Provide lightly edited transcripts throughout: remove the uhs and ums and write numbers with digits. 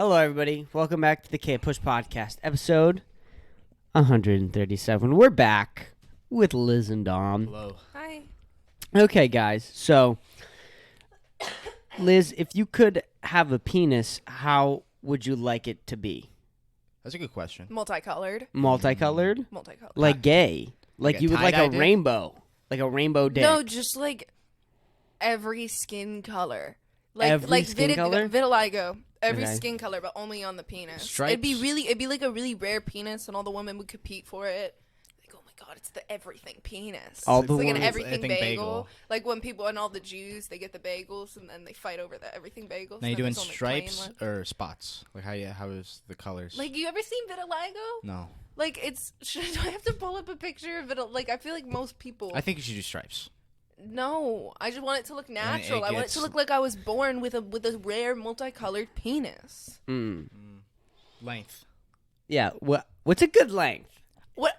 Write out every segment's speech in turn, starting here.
Hello, everybody. Welcome back to the Kpush podcast, episode 137. We're back with Liz and Dom. Hello. Hi. Okay, guys. So, Liz, if you could have a penis, how would you like it to be? That's a good question. Multicolored. Multicolored? Multicolored. Like gay? Like a you would like a tie-dye dick? rainbow? Like a rainbow dick? No, just like every skin color. Like Every skin color? vitiligo. Every Okay. skin color, but only on the penis. Stripes? It'd be like a really rare penis, and all the women would compete for it. Like, oh my god, it's the everything penis. All It's the like an ones- everything everything bagel. bagel. Like when people and all the Jews, they get the bagels, and then they fight over the everything bagels. Now you and doing there's only plain stripes one. or spots? Like how is the colors? Like, you ever seen vitiligo? No. Like, it's do I have to pull up a picture of it? Like, I feel like most people. I think you should do stripes. No, I just want it to look natural. I want it gets- to look like I was born with a rare multicolored penis. Length. Yeah. What's a good length? What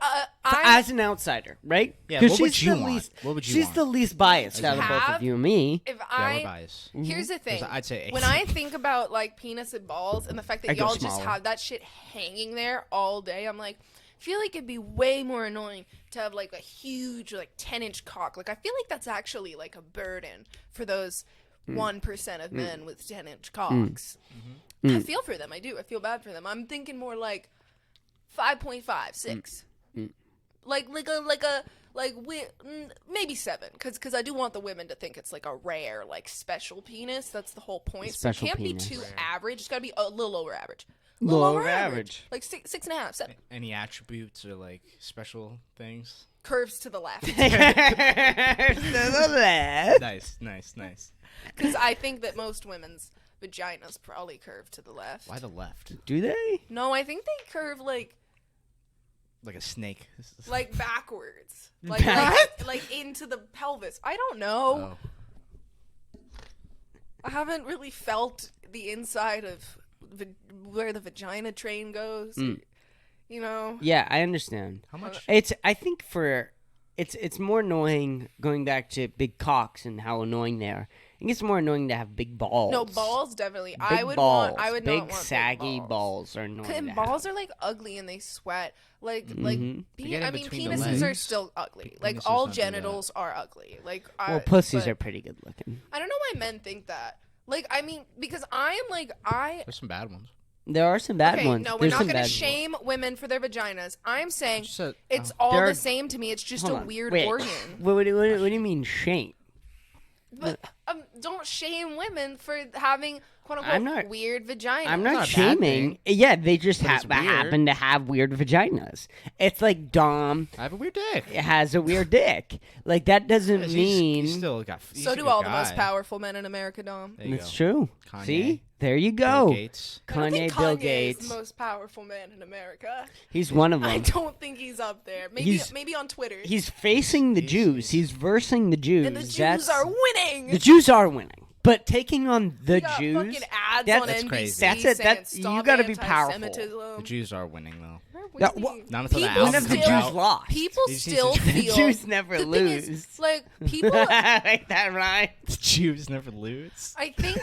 As an outsider, right? Yeah, 'Cause what would she's you the want? least- What would you She's want? the least biased out of both of have- you and me. if Yeah, we're biased. here's the thing. I'd say 8. When I think about like penis and balls and the fact I that go y'all just smaller. have that shit hanging there all day, I'm like, I feel like it'd be way more annoying to have like a huge like 10-inch cock. Like I feel like that's actually like a burden for those 1% of men with 10-inch cocks. I feel for them. I do. I feel bad for them. I'm thinking more like 5.5, 6. Like maybe 7, because I do want the women to think it's like a rare, like special penis. That's the whole point. Special so it can't penis. be too average. It's got to be a little over average. Little over average. Like 6.5, 7. Any attributes or like special things? Curves to the left. To the left. Nice. Because I think that most women's vaginas probably curve to the left. Why the left? Do they? No, I think they curve like Like a snake. backwards. Back? Like into the pelvis. I don't know. Oh. I haven't really felt the inside of where the vagina train goes. You know? Yeah, I understand. How much? I think it's more annoying going back to big cocks and how annoying they are. I think it's more annoying to have big balls. No, balls definitely. Big I would balls. not big want saggy big balls are annoying. And to balls are like ugly and they sweat. Like Mm-hmm. get in between the penises are legs. still ugly. Penises Like all don't do that. genitals are ugly. Like have. Well, pussies but are pretty good looking. I don't know why men think that. Like I mean, because I am like There's some bad ones. There are some bad okay, ones. no, we're There's not some gonna bad shame women for their vaginas. I'm saying Just said- it's oh. all There are- the same to me. It's just Hold a on. weird Wait. organ. What do you mean shame? But don't shame women for having quote I'm unquote not- weird vaginas. I'm not not a bad shaming. thing. Yeah, they just But it's weird. happen to have weird vaginas. It's like Dom I have a weird dick. has a weird dick. Like that doesn't mean He's still got. He's So a do good all the guy. most powerful men in America, Dom. There you That's go. true. Kanye, See, there you Bill go. Gates. I don't think Kanye, Bill Kanye Gates. is the most powerful man in America. He's one of I them. don't think he's up there. Maybe He's- maybe on Twitter. He's facing the Jews. He's versing the Jews. And the Jews That's- are winning. The Jews are winning, but taking on the We got Jews. fucking ads that's- on That's NBC crazy. That's it. saying That's- you stop gotta be powerful. anti-Semitism. The Jews are winning though. They're That- winning. Not until the People None album of the comes still- Jews lost. People These still Jews- The feel Jews never the thing lose. is, like people, like that, right? The Jews never lose. I think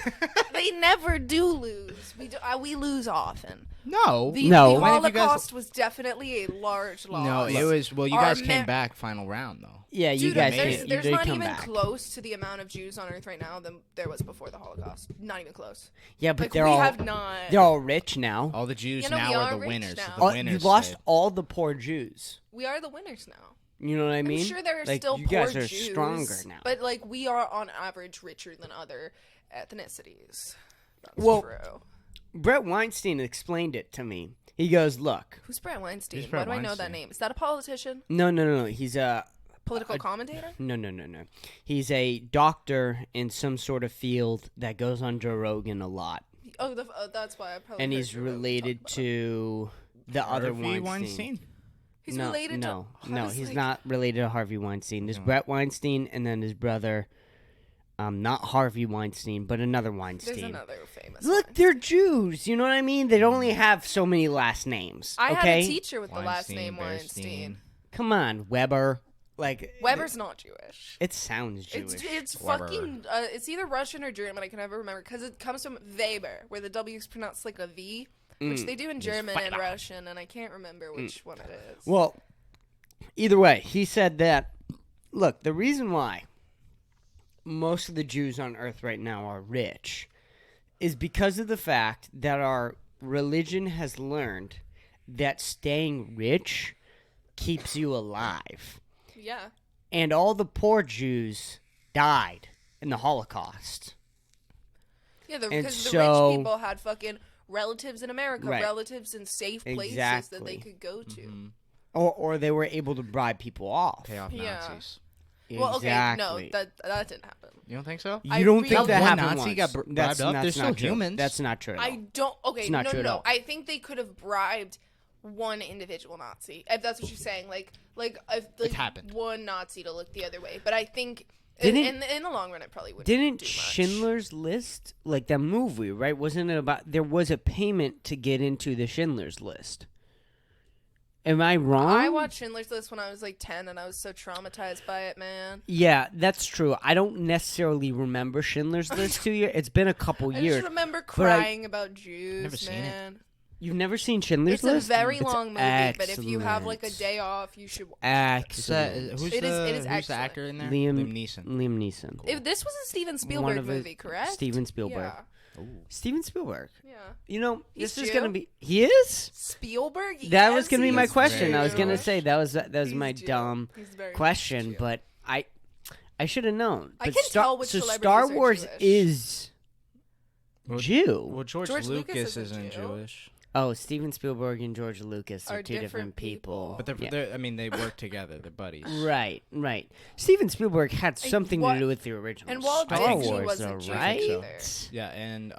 they never do lose. We lose often. No. No. The When have you guys- Holocaust was definitely a large No, loss. it was. Well, you Our guys came Amer- back final round though. Yeah, you Dude, guys made did. it. there's you did not come even back. close to the amount of Jews on Earth right now than there was before the Holocaust. Not even close. Yeah, but Like they're we all have not. they're all rich now. All the Jews You know, now we are are the rich winners. now. So the You winners lost say- all the poor Jews. We are the winners now. You know what I mean? I'm sure there are Like, still you poor guys are Jews, stronger now. but like we are on average richer than other ethnicities. That's Well- true. Brett Weinstein explained it to me. He goes, "Look, Who's Brett Weinstein? Who's Brett Why do I know that Weinstein? name? Is that a politician? no. He's a Political commentator? no. He's a doctor in some sort of field that goes on Joe Rogan a lot, Oh, that's why I probably. and heard he's you talk related about it. to the other Harvey Weinstein. He's no, related no, to. no. I was He's like, not related to Harvey Weinstein. There's Brett Weinstein, and then his brother. Not Harvey Weinstein, but another Weinstein. There's another famous. Look, one. they're Jews. You know what I mean? They only have so many last names. I okay? had a teacher with the last name Weinstein. Come on, Weber. like Weber's not Jewish. It sounds Jewish. It's Weber. fucking. It's either Russian or German. I can never remember because it comes from Weber, where the W is pronounced like a V, which they do in German and Russian, and I can't remember which one it is. Well, either way, he said that. Look, the reason why most of the Jews on Earth right now are rich is because of the fact that our religion has learned that staying rich keeps you alive. Yeah. And all the poor Jews died in the Holocaust. Yeah, And because the so- rich people had fucking relatives in America, Right. relatives in safe places that they Exactly. could go to. Or they were able to bribe people off. Pay off Yeah. Nazis. Well, okay, no, Exactly. that didn't happen. You don't think so? You I don't really- think that One happened Nazi once. got bribed up? They're still not true. humans. That's not true at all. I don't. Okay, It's not no, true at no. all. I think they could have bribed one individual Nazi, if that's what you're saying. Like if It happened. one Nazi to look the other way. But I think Didn't- in the long run, it probably wouldn't. Didn't do much. Schindler's List, like that movie, right? Wasn't it about there was a payment to get into the Schindler's List? Am I wrong? I watched Schindler's List when I was like 10, and I was so traumatized by it, man. Yeah, that's true. I don't necessarily remember Schindler's List to you. It's been a couple I years. just remember but I- crying about Jews, Never seen it. man. You've never seen Schindler's It's List? a very It's long movie, but if you have like a excellent. day off, you should. Excellent. Who's It is who's the excellent. actor in there? Liam Neeson. Liam Neeson. If this was a Steven One Spielberg of his- movie, correct? Steven Spielberg. Yeah. Steven Spielberg. Yeah. You know, He's this is Jew? gonna be. He is. Spielberg. That Yes, was gonna be my he's question. I was very gonna Jewish. say that was He's my Jew. dumb He's very much question, Jew. but I should have known. I But can tell which so celebrities Star are Wars Jewish. is Well, Jew. Well, George George Lucas Lucas isn't isn't Jew. Jewish. Oh, Steven Spielberg and George Lucas are Are two different different people. But Yeah. they work together. They're buddies. Right, right. Steven Spielberg had something Walt- to do with the original and Walt Star Disney Wars, wasn't though, Jewish right? either. Yeah, and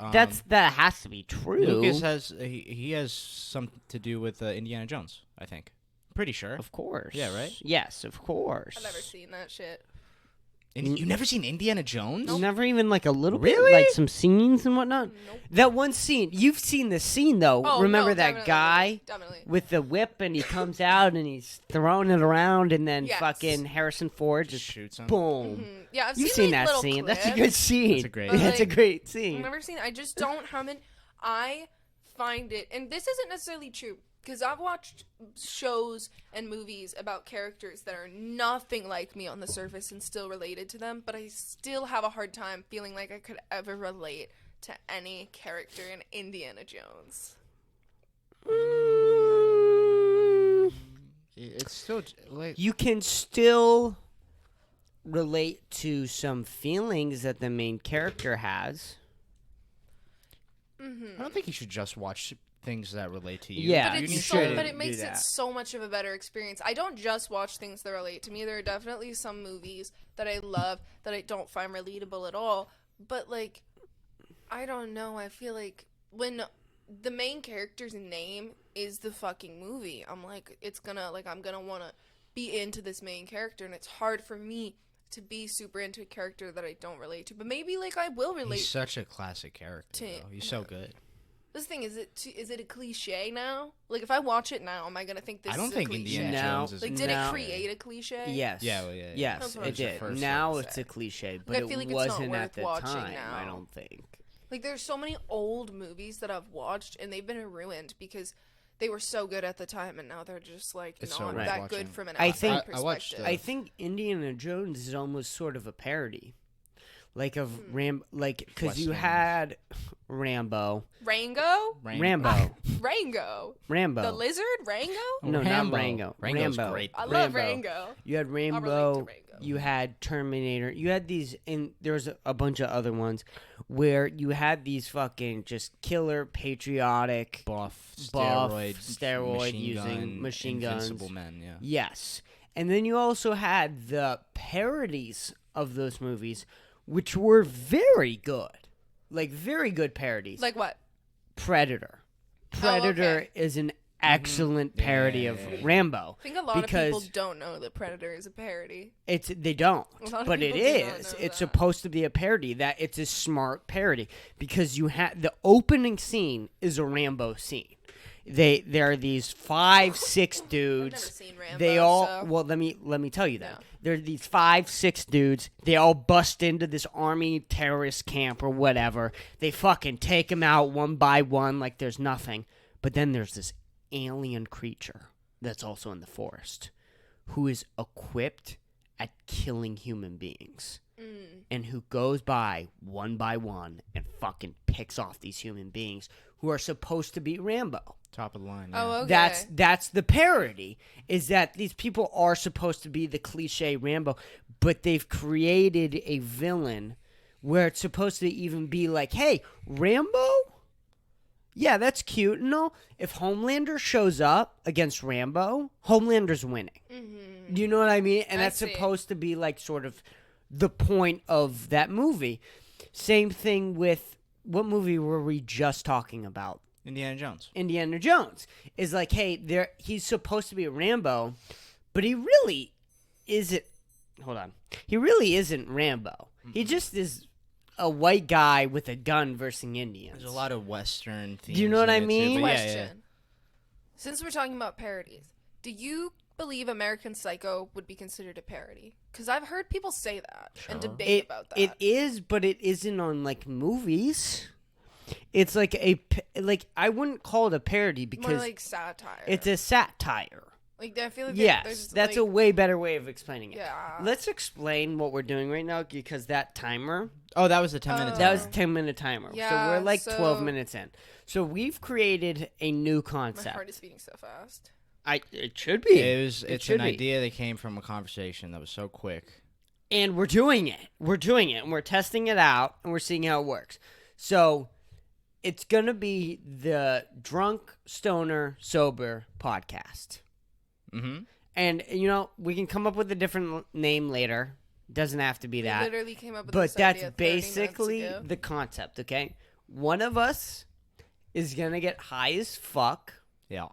That has to be true. Lucas has he has something to do with Indiana Jones. I think. Pretty sure. Of course. Yeah, right? Yes, of course. I've never seen that shit. You've never seen Indiana Jones? Never even like a little Really? bit, like some scenes and whatnot. Nope. That one scene, you've seen the scene though. Oh, Remember no, that definitely, guy Definitely. with the whip and he comes out and he's throwing it around and then Yes. fucking Harrison Ford Just just shoots him. boom. Mhm. Yeah, I've You've seen, seen like, that little scene. That's a clips. good scene. That's a great- But, That's a like, great I've scene. never seen. I just don't I find it, and this isn't necessarily true because I've watched shows and movies about characters that are nothing like me on the surface and still related to them, but I still have a hard time feeling like I could ever relate to any character in Indiana Jones. It's still like You can still relate to some feelings that the main character has. Mm-hmm. I don't think you should just watch things that relate to you. Yeah, But You it's need so, to- but it do makes it that. so much of a better experience. I don't just watch things that relate to me. There are definitely some movies that I love that I don't find relatable at all. But like, I don't know. I feel like when the main character's name is the fucking movie, I'm like, I'm gonna want to be into this main character, and it's hard for me to be super into a character that I don't relate to. But maybe like I will relate. He's such a classic character. To- Though. He's so good. This thing is it a cliche now? Like if I watch it now, am I gonna think this I don't is think a cliche? Indiana No. Jones is. Like, did No. it create a cliche? Yes. Yeah, well, yeah. Yes, That's what it I'm did. first Now one to it's say. a cliche, but I feel it like it's not wasn't at worth the watching time. now. I don't think. Like there's so many old movies that I've watched and they've been ruined because they were so good at the time and now they're just like It's not so worth that watching. good from an I outside think- I watched, perspective. I think Indiana Jones is almost sort of a parody, like of because you Westerns. had Rambo, Rango? Rambo, Rango. The lizard? Rango? No, not Rambo. Rango. Rango's Rambo. great. I love Rambo. Rango. You had relate to Rambo. Rango. You had Terminator. You had these, and there was a bunch of other ones where you had these fucking just killer patriotic. Buff, steroid using machine guns. Invincible men. Yeah. Yes. And then you also had the parodies of those movies, which were very good. Like, very good parodies. Like what? Predator. Predator okay. is an excellent parody Yeah, of yeah, yeah. Rambo. I think a lot because of people don't know that Predator is a parody. They don't, A lot of but it people do not is. know It's that. supposed to be a parody. That it's a smart parody because you had the opening scene is a Rambo scene. There are these 5, 6 I've dudes. never seen Rambo. They all so. well. Let me tell you that No. there are these 5, 6 dudes. They all bust into this army terrorist camp or whatever. They fucking take them out one by one like there's nothing. But then there's this alien creature that's also in the forest, who is equipped at killing human beings, and who goes by one and fucking picks off these human beings who are supposed to be Rambo. Top of the line. Yeah. Oh, okay. That's the parody, is that these people are supposed to be the cliche Rambo, but they've created a villain where it's supposed to even be like, hey, Rambo? Yeah, that's cute. No, if Homelander shows up against Rambo, Homelander's winning. Mm-hmm. Do you know what I mean? And I that's see. supposed to be like sort of the point of that movie. Same thing with, what movie were we just talking about? Indiana Jones. Indiana Jones is like, hey, he's supposed to be a Rambo, but he really isn't. Hold on, he really isn't Rambo. He just is a white guy with a gun versus Indians. There's a lot of Western themes. Do you know what in I it, too, mean? but yeah, Question. yeah. Since we're talking about parodies, do you believe American Psycho would be considered a parody? Because I've heard people say that and Sure. debate about that. It is, but it isn't on like movies. It's like I wouldn't call it a parody More because like satire. it's a satire. Like I feel like Yes, there's, that's a like, way better way of explaining it. Yeah. Let's explain what we're doing right now because that timer, Oh, that was the 10 minutes. that was a 10-minute timer. So Yeah, we're like so- 12 minutes in. So we've created a new My concept. heart is beating so fast. It should be. It's should an be. idea that came from a conversation that was so quick. And we're doing it. We're doing it. And we're testing it out. And we're seeing how it works. So it's going to be the Drunk, Stoner, Sober podcast. Mm-hmm. And, we can come up with a different name later. Doesn't have to be We that. literally came up with But this that's idea 30 minutes basically ago. the concept, okay? One of us is going to get high as fuck. Yeah.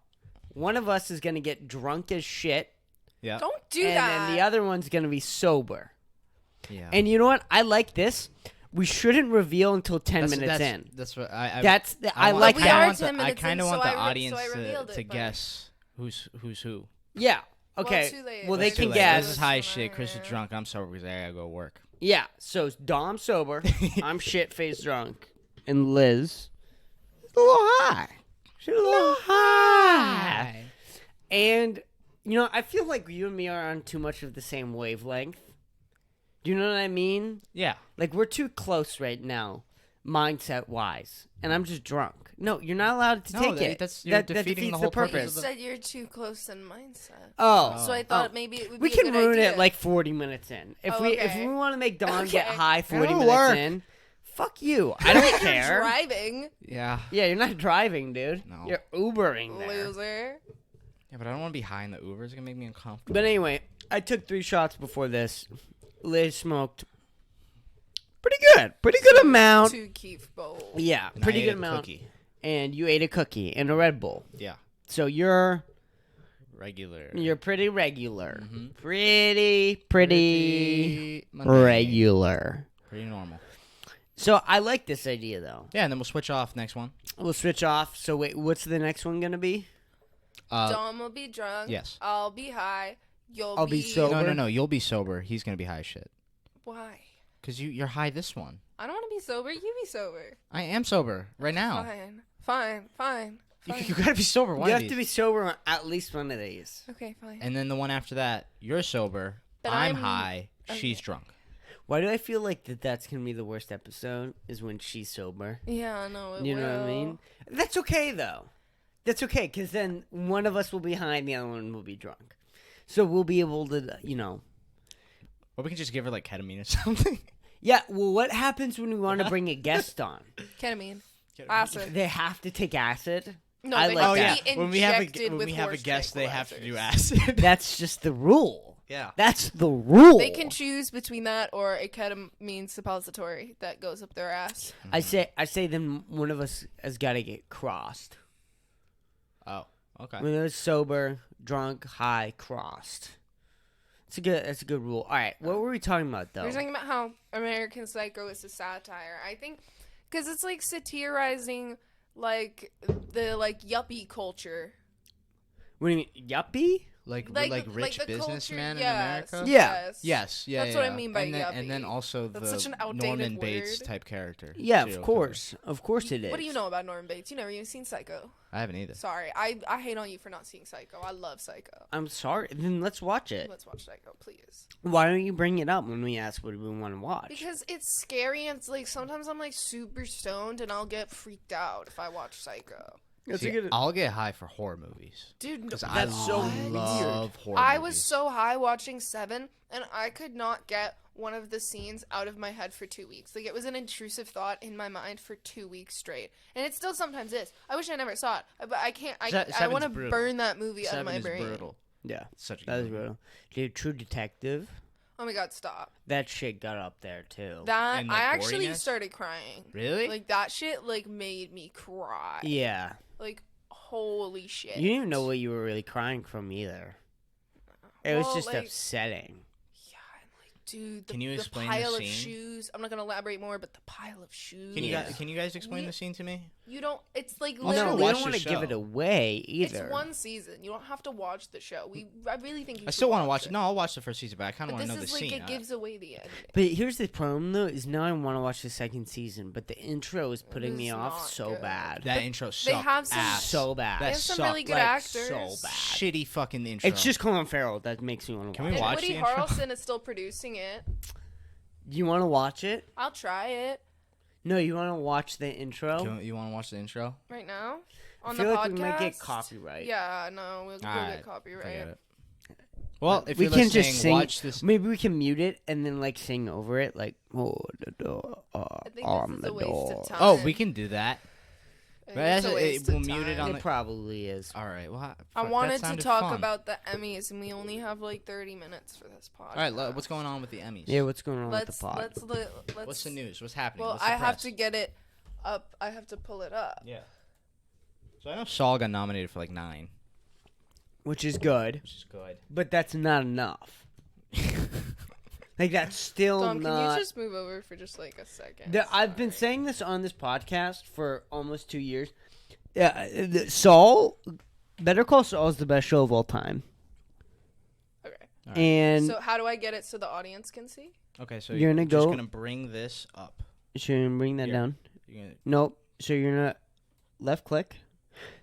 One of us is going to get drunk as shit. Yeah. Don't do and that. then the other one's going to be sober. Yeah. And you know what? I like this. We shouldn't reveal until 10 That's- minutes that's- in. That's what I want- like we that. are want 10 I minutes kind in, of want so the I audience revealed to it, but- guess who's who. Yeah. Well, Okay. too late. Well, they It's Too can too late. guess. This is high as shit. Chris is drunk. I'm sober because I gotta go work. Yeah. So Dom's sober. I'm shit-faced drunk. And Liz is a little high. She's a little high. And, I feel like you and me are on too much of the same wavelength. Do you know what I mean? Yeah. Like, we're too close right now, mindset-wise. And I'm just drunk. No, you're not allowed to No, take that- it. that's- you're that defeating defeats the whole purpose You of the- said you're too close in mindset. Oh. So I thought maybe it would We be a can good ruin idea. it like 40 minutes in. If Oh, we okay. want to make Don get Okay. high 40 It'll minutes work. in, fuck you. I don't You're care. driving, Yeah. Yeah, you're not driving, dude. No. You're Ubering there. loser. Yeah, but I don't want to be high in the Uber. It's gonna make me uncomfortable. But anyway, I took 3 shots before this. Liz smoked pretty good. Pretty good amount. To keep bold. Yeah, And I pretty ate good a amount. cookie. And you ate a cookie and a Red Bull. Yeah. So you're Regular. pretty regular. Mhm. Pretty mundane. regular. Pretty normal. So I like this idea though. Yeah, and then we'll switch off next one. We'll switch off. So wait, what's the next one gonna be? Dom will be drunk. yes. I'll be high. I'll be sober. No. You'll be sober. He's gonna be high as shit. Why? Cause you're high this one. I don't want to be sober. You be sober. I am sober right now. Fine. You gotta be sober one You of have these. to be sober on at least one of these. Okay, fine. And then the one after that, you're sober. But I'm I'm- high. okay. She's drunk. Why do I feel like that's gonna be the worst episode? Is when she's sober. Yeah, no, it You will. know what I mean? That's okay though. That's okay because then one of us will be high and the other one will be drunk. So we'll be able to, Or we can just give her like ketamine or something. Yeah. Well, what happens when we want to bring a guest on? Ketamine. Acid. They have to take acid. No, I they like have that. to be When we have injected with horse guest, they have to do tranquilizers. acid. That's just the rule. Yeah. That's the rule. They can choose between that or a ketamine suppository that goes up their ass. I say then one of us has got to get crossed. Oh. Okay. When they're sober, drunk, high, crossed. That's a good rule. All right, what were we talking about though? We're talking about how American Psycho is a satire. I think because it's like satirizing like the yuppie culture. What do you mean, yuppie? Like Like rich the businessmen culture, in America? Yeah. Yes, yeah, That's what I yeah. mean by and then yuppie. also That's the such an outdated Norman Bates word. type character. Yeah, serial of killer. course it is. What do you know about Norman Bates? You never even seen Psycho. I haven't either. Sorry, I hate on you for not seeing Psycho. I love Psycho. I'm sorry. Then let's watch it. Let's watch Psycho, please. Why don't you bring it up when we ask what we want to watch? Because it's scary and it's like sometimes I'm like super stoned and I'll get freaked out if I watch Psycho. See, I'll get high for horror movies. Dude, Because no, I That's so love horror I movies. was so high watching Seven and I could not get one of the scenes out of my head for 2 weeks. Like, it was an intrusive thought in my mind for 2 weeks straight. And it still sometimes is. I wish I never saw it. But I can't. I Seven's want to brutal. burn that movie out of Seven my is brain. brutal. Yeah, Such a that is good movie. brutal. Dude, True Detective. Oh my god, stop. That shit got up there too. That And the I actually goriness? started crying. Really? Like, that shit, like, made me cry. Yeah, Like, holy shit. you didn't even know what you were really crying from either. It was Well, just like, upsetting. Yeah, I'm like, dude, Can you the explain the pile of scene? shoes. I'm not gonna elaborate more, but the pile of shoes. Can you guys explain We- the scene to me? You don't. It's like Well, literally. no, we watch don't the want to give show. it away It's either. one season. You don't have to watch the show. I really think you I should still want to watch watch it. No, I'll watch the first season, but I kind But of want this to know is the like scene. it gives away the ending. But here's the problem though: is now I want to watch the second season, but the intro is putting It me is off not so good. bad. that intro They sucked have some- ass. So bad. That They have some really sucked, good like, actors. so bad. Shitty fucking intro. It's just Colin Farrell that makes me want to Can watch we it. watch Woody the intro? Harrelson is still producing it. You want to watch it? I'll try it No, you want to watch the intro? You want to watch the intro? right now I on feel the like podcast. we might get copyright. Yeah, no, we'll Alright, get copyright. forget it. Well, if we you're can listening, just sing. watch this. Maybe we can mute it and then like sing over it, like oh the door I think on this is the a waste door. of time. Oh, we can do that. I think But it's a waste we'll of mute it time. on It probably is. All right. Well, I fuck, that wanted to sounded talk fun. about the Emmys, and we only have like 30 minutes for this podcast. All right. What's going on with the Emmys? Yeah, what's going on Let's with the pod? let's. What's the news? What's happening? Well, What's the I have press? to get it up. I have to pull it up. Yeah. So I know Saul got nominated for like 9, Which is good, which is good. but that's not enough. Like that's still Dom, can not. you just move over for just like a second? I've been Sorry. saying this on this podcast for almost 2 years. Yeah, Saul, Better Call Saul is the best show of all time, Okay. Alright. and So how do I get it so the audience can see? Okay, so You're gonna just go- gonna bring this up. should I bring that Here. down? You're gonna, Nope. So you're gonna left click.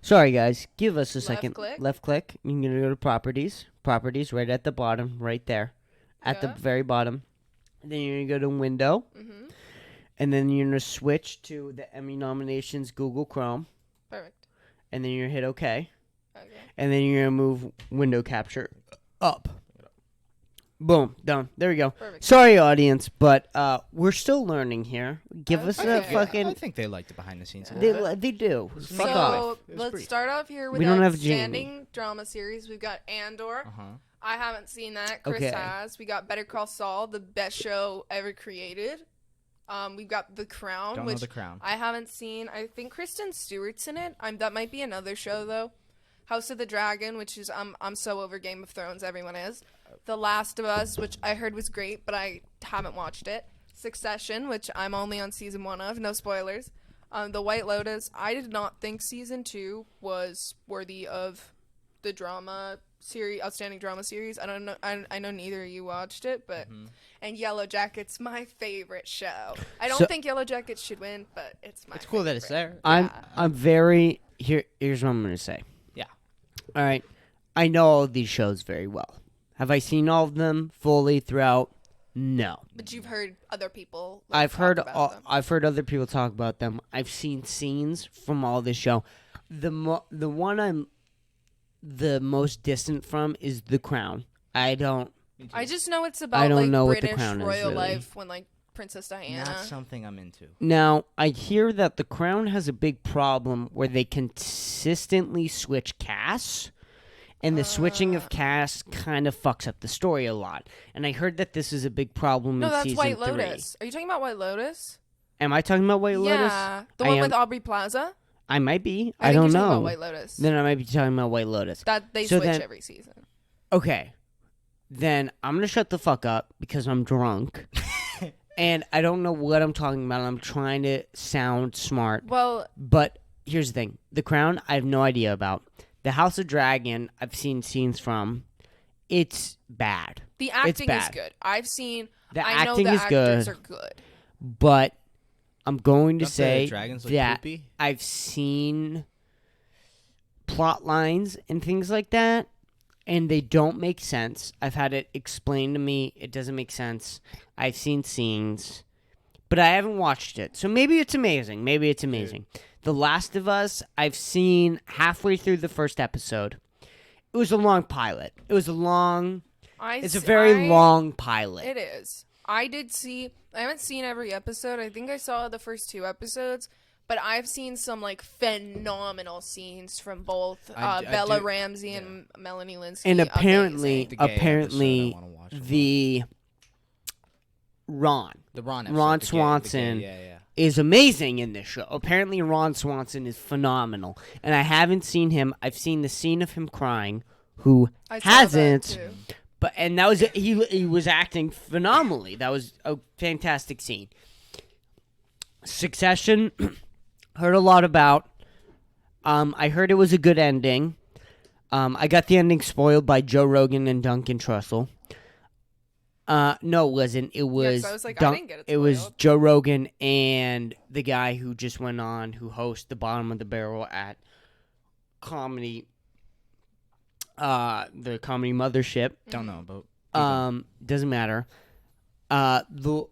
Sorry guys, give us a Left second. click? Left click. You're gonna go to properties. Properties right at the bottom, right there, at the Yeah. very bottom. And then you're gonna go to window, Mm-hmm. and then you're gonna switch to the Emmy nominations Google Chrome, Perfect. and then you're gonna hit OK, Okay. and then you're gonna move window capture up. Boom, done. There we go. Perfect. Sorry, audience, but we're still learning here. Give us Okay. a I fucking. I think they like the behind the scenes. a little bit. They do. So- Fuck So off. It was let's brief. start off here with We don't our have Jamie. standing drama series. We've got Andor. Uh-huh. I haven't seen that. Chris Okay. has. We got Better Call Saul, the best show ever created. We've got The Crown, Don't know which The Crown. I haven't seen. I think Kristen Stewart's in it. That might be another show though. House of the Dragon, which is I'm so over Game of Thrones. Everyone is. The Last of Us, which I heard was great, but I haven't watched it. Succession, which I'm only on season 1 of. No spoilers. The White Lotus. I did not think season 2 was worthy of the drama series, outstanding drama series. I don't know. I know neither of you watched it, but and Yellow Jackets, my favorite show. I don't So- think Yellow Jackets should win, but it's my. It's cool that it's favorite. there. I'm very here's what I'm gonna say. Yeah. All right. I know all of these shows very well. Have I seen all of them fully throughout? No. But you've heard other people. I've talk heard about them. I've heard other people talk about them. I've seen scenes from all this show. The one I'm the most distant from is The Crown. I don't. I just know it's about I don't like know what The British Crown is, royal really. life when like Princess Diana. Not something I'm into. Now, I hear that The Crown has a big problem where they consistently switch casts, and the switching of casts kind of fucks up the story a lot. And I heard that this is a big problem No, in that's season White 3. Lotus. Are you talking about White Lotus? Am I talking about White Lotus? Yeah, the I one am- with Aubrey Plaza. I might be. I I think don't you're talking know. about White Lotus. Then I might be talking about White Lotus. That they So switch then- every season. Okay. Then I'm going to shut the fuck up because I'm drunk. And I don't know what I'm talking about. I'm trying to sound smart. Well, But here's the thing. The Crown, I have no idea about. The House of Dragon, I've seen scenes from. It's bad. The acting is bad. good. I've seen. The I know acting the is actors good. are good. But I'm going to Don't the say dragons look that poopy? I've seen plot lines and things like that, and they don't make sense. I've had it explained to me. It doesn't make sense. I've seen scenes, but I haven't watched it. So maybe it's amazing. Maybe it's amazing. The Last of Us, I've seen halfway through the first episode. It was a long pilot. It's a very long pilot. It is. I haven't seen every episode. I think I saw the first 2 episodes, but I've seen some like phenomenal scenes from both Bella Ramsey and Melanie Linsky. And apparently, The gay episode I wanna watch the Ron episode, Swanson is amazing in this show. Apparently, Ron Swanson is phenomenal, and I haven't seen him. I've seen the scene of him crying. Who I saw that hasn't? too. But that was he was acting phenomenally. That was a fantastic scene. Succession, heard a lot about. I heard it was a good ending. I got the ending spoiled by Joe Rogan and Duncan Trussell. No, it wasn't. It was. I was like, I didn't get it It was spoiled. Joe Rogan and the guy who just went on, who hosts the Bottom of the Barrel at comedy. The comedy mothership. Don't know about. Doesn't matter. The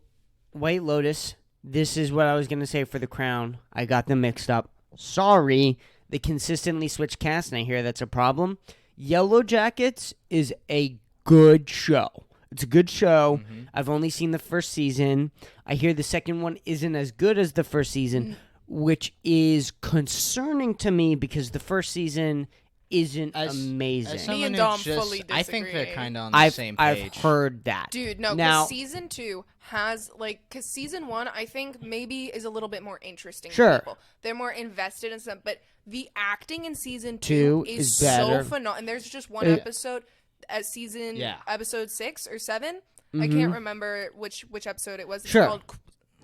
White Lotus. This is what I was gonna say for The Crown. I got them mixed up. Sorry. They consistently switch casts, and I hear that's a problem. Yellow Jackets is a good show. It's a good show. Mm-hmm. I've only seen the first season. I hear the second one isn't as good as the first season, which is concerning to me because the first season isn't amazing. As Me and someone Dom who just, fully I think they're disagree. kind of on the same I've page. heard that. Dude, no, Now, because season 2 has, because season 1, I think, maybe is a little bit more interesting Sure. to people. They're more invested in stuff, but the acting in season 2 2 is better. so phenomenal. And there's just one Uh, episode as episode 6 or 7. I can't remember which episode it was. It's Sure. called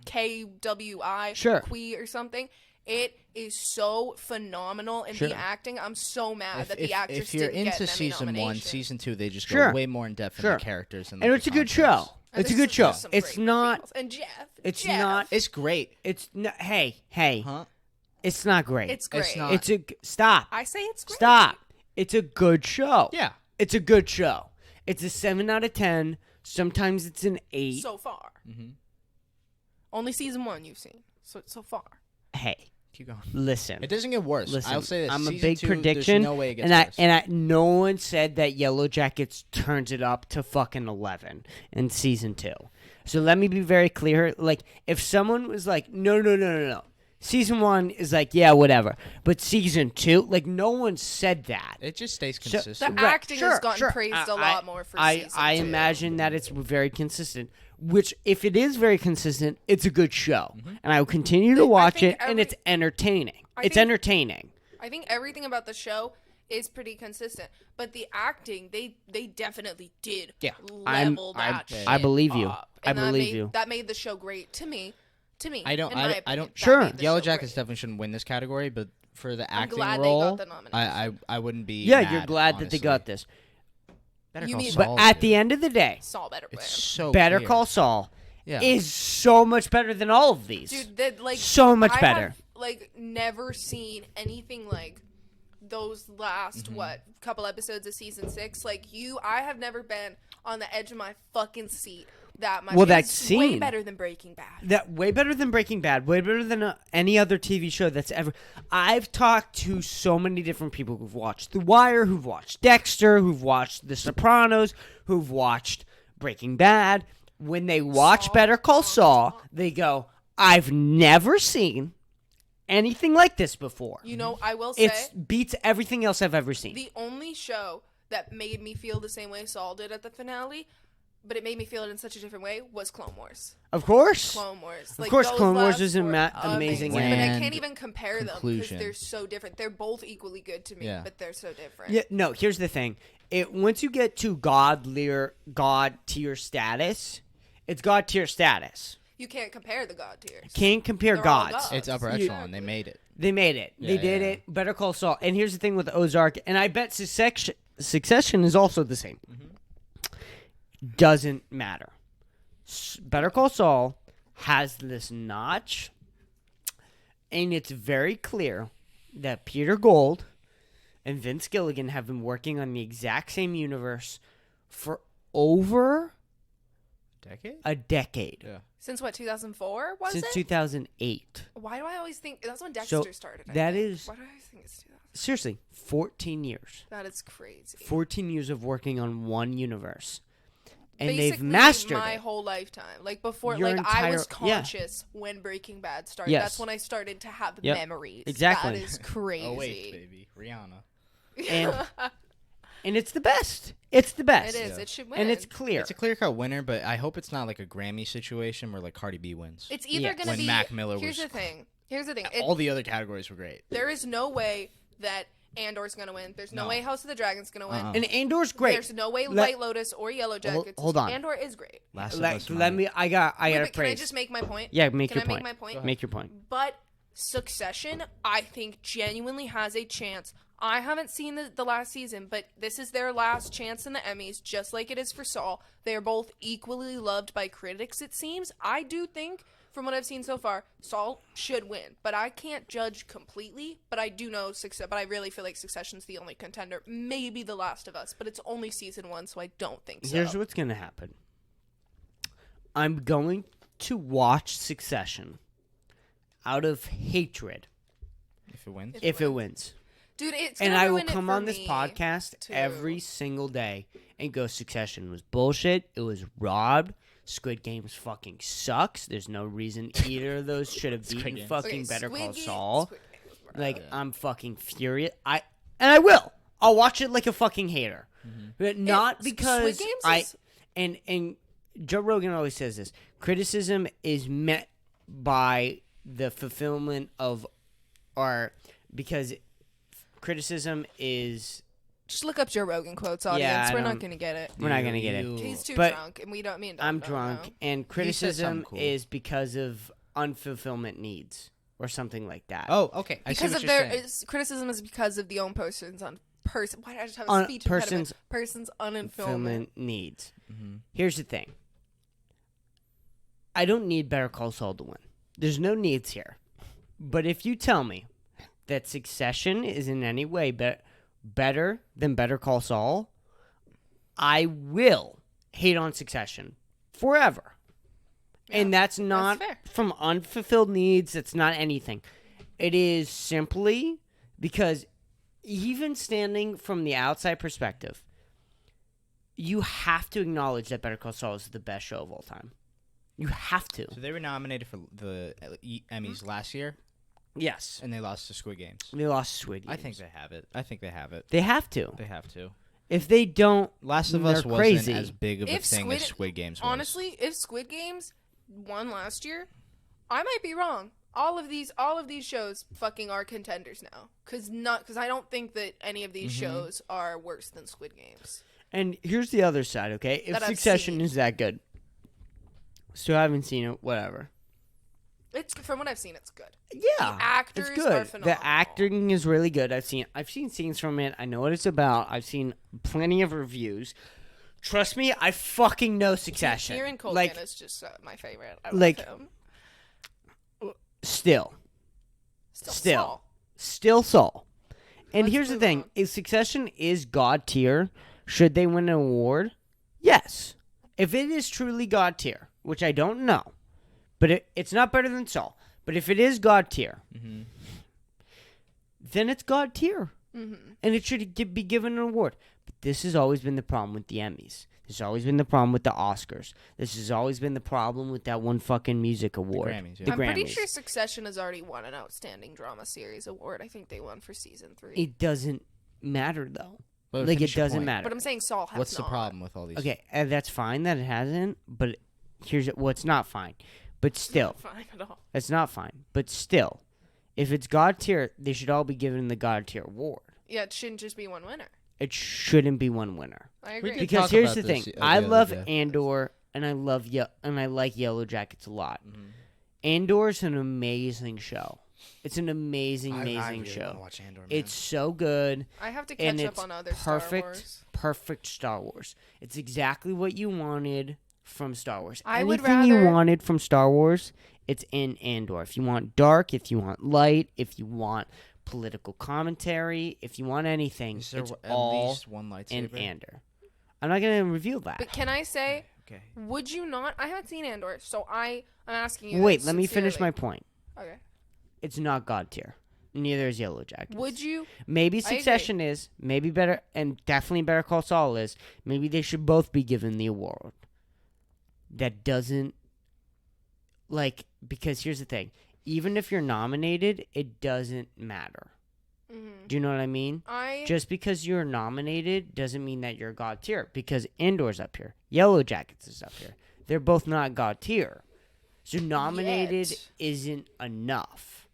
KWI, Sure. Qui or something. It is so phenomenal in Sure. the acting. I'm so mad that the actors if you're didn't get into an Emmy season 1, nomination. season 2, they just Sure. go way more in depth Sure. in the characters and And like, it's the a good concepts. show. And It's a there's good show. there's some It's great not. reveals. And Jeff. It's Jeff. not. It's great. It's not. Hey. Huh? It's not great. It's great. It's not. It's a stop. I say it's great. Stop. It's a good show. Yeah. It's a good show. It's a 7 out of 10. Sometimes it's an 8. So far. Mm-hmm. Only season 1 you've seen. So far. Hey, Keep going. listen. It doesn't get worse. Listen, I'll say this. I'm a season big 2, prediction, There's no way it gets and worse. no one said that Yellow Jackets turns it up to fucking 11 in season 2. So let me be very clear. Like, if someone was like, no. Season 1 is like, yeah, whatever. But season 2, like, no one said that. It just stays The consistent. acting has gotten sure. praised a lot more for season 2. I imagine that it's very consistent. Which, if it is very consistent, it's a good show, and I will continue to watch think it, and it's entertaining. think- entertaining. I think everything about the show is pretty consistent, but the acting they definitely did level that shit I believe you. up. I And that believe made- you. That made the show great to me. I don't. in my I opinion, don't. that Sure. made the Yellow show Jackets great. definitely shouldn't win this category, but for the acting glad they role, got the nomination. I wouldn't be. Yeah, mad, you're glad that they honestly. got this. Better You Call mean- Saul, But at dude. the end of the day, Saul better it's win. so Better clear. Call Saul Yeah. is so much better than all of these. Dude, that like So much I better. Have, like never seen anything like those last couple episodes of season 6. Like I have never been on the edge of my fucking seat that much. Well, that It's way scene- better than Breaking Bad. That way better than Breaking Bad, way better than any other TV show that's ever. I've talked to so many different people who've watched The Wire, who've watched Dexter, who've watched The Sopranos, who've watched Breaking Bad. When they watch Saul. Better Call Saul, they go, "I've never seen anything like this before. You know, I will say It beats everything else I've ever seen." the only show that made me feel the same way Saul did at the finale, but it made me feel it in such a different way, was Clone Wars. Of course. Clone Wars. Of course, those Clone Wars last is were amazing. But I Grand can't even compare them because conclusion. they're so different. They're both equally good to me, Yeah. but they're so different. Yeah, no, here's the thing. Once you get to God tier status, it's God tier status. You can't compare the God tiers. Can't compare They're all gods. gods. It's upper Yeah. echelon. They made it. They made it. They did it. Better Call Saul. And here's the thing with Ozark, and I bet Succession is also the same. Doesn't matter. Better Call Saul has this notch, and it's very clear that Peter Gould and Vince Gilligan have been working on the exact same universe for over a decade. Yeah. Since what, 2004 was Since it? 2008. Why do I always think that's when Dexter started? I that think. is- Why do I always think it's 2000? Seriously, 14 years. That is crazy. 14 years of working on one universe. And Basically, they've mastered my it. whole lifetime. Like before, Your like I was entire- yeah. conscious when Breaking Bad started. Yes. That's when I started to have Yep. memories. Exactly. That is crazy. Oh wait, baby, Rihanna. And it's the best. It's the best. It is. Yeah. It should win. And it's clear. It's a clear-cut winner, but I hope it's not like a Grammy situation where like Cardi B wins. It's either Yes. gonna When be. Mac Miller Here's was- the thing. Here's the thing. All the other categories were great. There is no way that Andor's gonna win. There's no No. way House of the Dragon's gonna win. And Andor's great. There's no way Let- White Lotus or Yellow Jackets. hold on. Andor is great. Last of Let, Us. let me. I got Wait, to but can I praise. just make my point? Yeah, make Can your I point. make my point? Make your point. But Succession, I think, genuinely has a chance. I haven't seen the last season, but this is their last chance in the Emmys, just like it is for Saul. They are both equally loved by critics, it seems. I do think, from what I've seen so far, Saul should win. But I can't judge completely. But I do know But I really feel like Succession's the only contender. Maybe The Last of Us, but it's only season 1, so I don't think so. Here's what's gonna happen. I'm going to watch Succession out of hatred If it wins. if it wins. Dude, it's And gonna I will ruin it come for on this me, podcast too. every single day and go, Succession was bullshit. It was robbed. Squid Games fucking sucks. There's no reason either of those should have beaten Games. fucking Okay, Better Squid Call Game- Saul. Squid Games, bro. Like, I'm fucking furious. I will. I'll watch it like a fucking hater. But not because Squid Games I... is- And Joe Rogan always says this. Criticism is met by the fulfillment of our... Because criticism is... Just look up Joe Rogan quotes, Yeah, audience. I We're not don't- going to get it. We're not going to get it. He's too But drunk, and we don't mean. I'm don't drunk, know. and criticism something cool. is because of unfulfillment needs or something like that. Oh, okay. I see Because what of you're their saying. criticism is because of the own person's person. Why did I just have a Un- speech person's- impediment? Person's unfulfillment. Fulfillment needs. Mm-hmm. Here's the thing. I don't need Better Call Saul to win. There's no needs here. But if you tell me that Succession is in any way better than Better Call Saul, I will hate on Succession forever. And that's not fair. from unfulfilled needs. That's not anything. It is simply because even standing from the outside perspective, you have to acknowledge that Better Call Saul is the best show of all time. You have to. So they were nominated for the Emmys last year, Yes. and they lost to Squid Games. They lost Squid I Games. think they have it. I think they have it. They have to. They have to. If they don't, Last of they're Us wasn't crazy. as big of a If thing as Squid Games was. Honestly, if Squid Games won last year, I might be wrong. All of these shows fucking are contenders now. Because I don't think that any of these shows are worse than Squid Games. and here's the other side, okay? If That I've Succession seen. is that good, still haven't seen it, whatever. It's from what I've seen, it's good. Yeah, The actors it's are good. phenomenal. The acting is really good. I've seen scenes from it. I know what it's about. I've seen plenty of reviews. Trust me, I fucking know Succession. Kieran Culkin like is just my favorite. I like- love him. still Saul. Saul. And Let's here's the move thing: on. if Succession is God tier, should they win an award? Yes. If it is truly God tier, which I don't know, but it's not better than Saul. But if it is God tier, then it's God tier, and it should be given an award. But this has always been the problem with the Emmys. This has always been the problem with the Oscars. This has always been the problem with that one fucking music award. Grammys, yeah. The I'm Grammys. pretty sure Succession has already won an Outstanding Drama Series award. I think they won for season 3. It doesn't matter though. But Like it finish your doesn't point. matter. But I'm saying Saul has What's the not. problem with all these? Okay, and that's fine that it hasn't, but here's what's not fine. But still, Fine at all. it's not fine. But still, if it's God tier, they should all be given the God tier award. Yeah, it shouldn't just be one winner. It shouldn't be one winner. I We agree. did Because talk here's about the thing: this the I other love day. Andor, and I like Yellow Jackets a lot. Andor's an amazing show. It's an amazing, I amazing really show. wanna watch Andor, man. It's so good. I have to And catch up it's on other perfect, Star Wars. perfect Star Wars. It's exactly what you wanted from Star Wars. I would Anything you rather- wanted from Star Wars, it's in Andor. If you want dark, if you want light, if you want political commentary, if you want anything, Is there it's at all least one in lightsaber? Andor. I'm not going to reveal that. But can I say, Okay. would you not? I haven't seen Andor, so I'm asking you. Wait, this let me finish my sincerely. point. Okay. It's not God tier. Neither is Yellow Jackets. Would you? Maybe agree. Succession is, maybe better, and definitely Better Call Saul is. Maybe they should both be given the award. That doesn't, because here's the thing. Even if you're nominated, it doesn't matter. Do you know what I mean? Just because you're nominated doesn't mean that you're God tier. Because Andor's up here. Yellow Jackets is up here. They're both not God tier. So nominated Yet. isn't enough.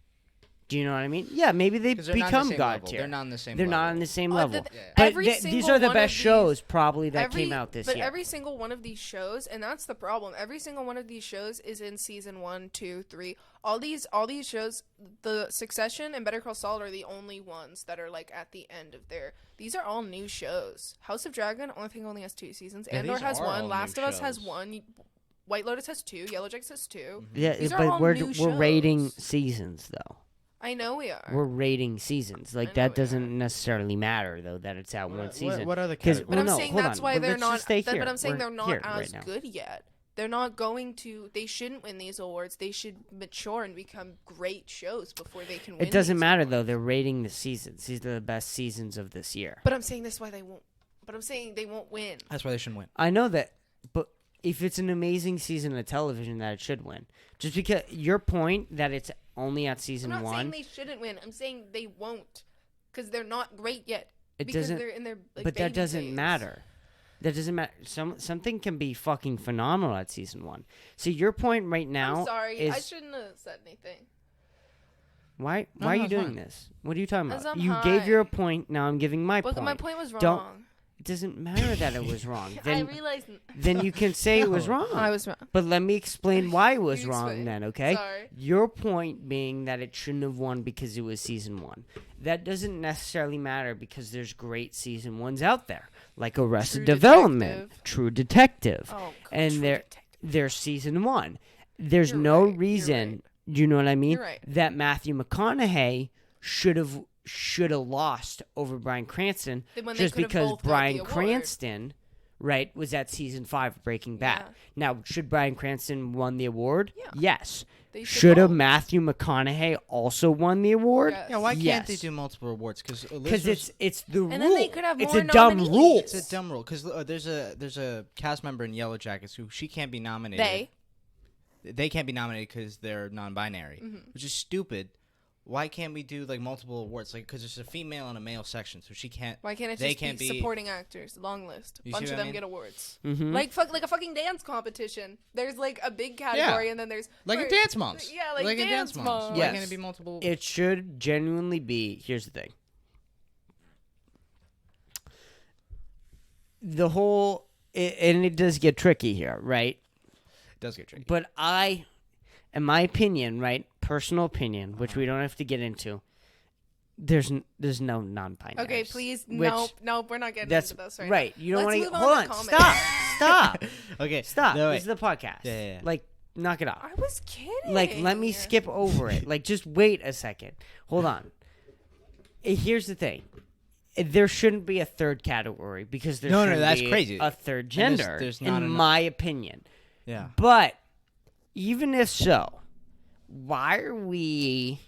Do you know what I mean? Yeah, maybe they 'Cause they're not on the become same God level. tier. They're not on the same They're level. not on the same Oh, level. the- But every these single are the one of best these- shows probably that came out this but year. every single one of these shows, and that's the problem. Every single one of these shows is in season 1, 2, 3. All these shows, the Succession and Better Call Saul are the only ones that are like at the end of their. These are all new shows. House of Dragon, only has 2 seasons. Yeah, Andor these has are all 1. new Last of Us has shows. 1. White Lotus has 2. Yellow Jackets has 2. Yeah, These are but all we're new rating shows. seasons though. I know we are. We're rating seasons. Like know that we doesn't necessarily matter though that it's out one season. What other 'Cause- categories? But well, I'm no, saying hold that's on. why Well, they're let's not. just stay But here. I'm saying We're they're not here as right now. good yet. They're not going to. They shouldn't win these awards. They should mature and become great shows before they can win. It doesn't these matter awards. though. They're rating the seasons. These are the best seasons of this year. But I'm saying that's why they won't. But I'm saying they won't win. That's why they shouldn't win. I know that, but if it's an amazing season of television, that it should win. Just because your point that it's only at season I'm not saying 1, they shouldn't win. I'm saying they won't because they're not great yet. it because doesn't. they're in their. Like, But that baby doesn't phase. matter. That doesn't matter. Something can be fucking phenomenal at season 1. So your point right now I'm sorry. is I shouldn't have said anything. why No, are no, you it's doing fine. this? What are you talking As about? I'm You gave your high. point. Now I'm giving my But point. my point was wrong. Don't- It doesn't matter that it was wrong. I Then realized. then you can say it was No. wrong. I was wrong. But let me explain why it was You wrong explain. then, okay? Sorry. Your point being that it shouldn't have won because it was season 1. That doesn't necessarily matter because there's great season 1s out there, like Arrested True Development, Detective. True Detective, Oh, and True they're Detective. season 1. There's You're no right, you're reason, right. do you know what I mean? You're right. That Matthew McConaughey should have lost over Bryan Cranston Then when they just could have because both got the Bryan award. Cranston, right, was at season 5 of Breaking Bad. Yeah. Now, should Bryan Cranston won the award? Yeah. Yes. They Should have both. Matthew McConaughey also won the award? Yes. Yeah, why Yes. can't they do multiple awards? Because Because it's the rule. And then they could have it's more a dumb nominees. rule. It's a dumb rule. Because there's a cast member in Yellow Jackets who she can't be nominated. They can't be nominated because they're non-binary, which is stupid. Why can't we do like multiple awards? Like because there's a female and a male section, so she can't. Why can't it They just can't be be- supporting actors? Long list. You Bunch see of what I them mean? get awards. Mhm. Like a fucking dance competition. There's like a big category, and then there's Like in Dance Moms. Yeah, like in Dance Moms. Why Yes. can't it be multiple? It should genuinely be. Here's the thing. The whole, and it does get tricky here, right? It does get tricky. But in my opinion, right, personal opinion, which we don't have to get into, there's no non-binary. Okay, please. Which- Nope. We're not getting That's into this right, right. You don't Let's want to. move Hold on on. to comments. Stop. Okay, Stop. No, This is wait. the podcast. Yeah. Like, knock it off. now. I was kidding. Like, let me skip over it. Like, just wait a second. Hold on. Here's the thing. There shouldn't be a third category because there No, shouldn't that's be crazy. a third And gender, there's not in enough- my opinion. Yeah. But even if so, why are we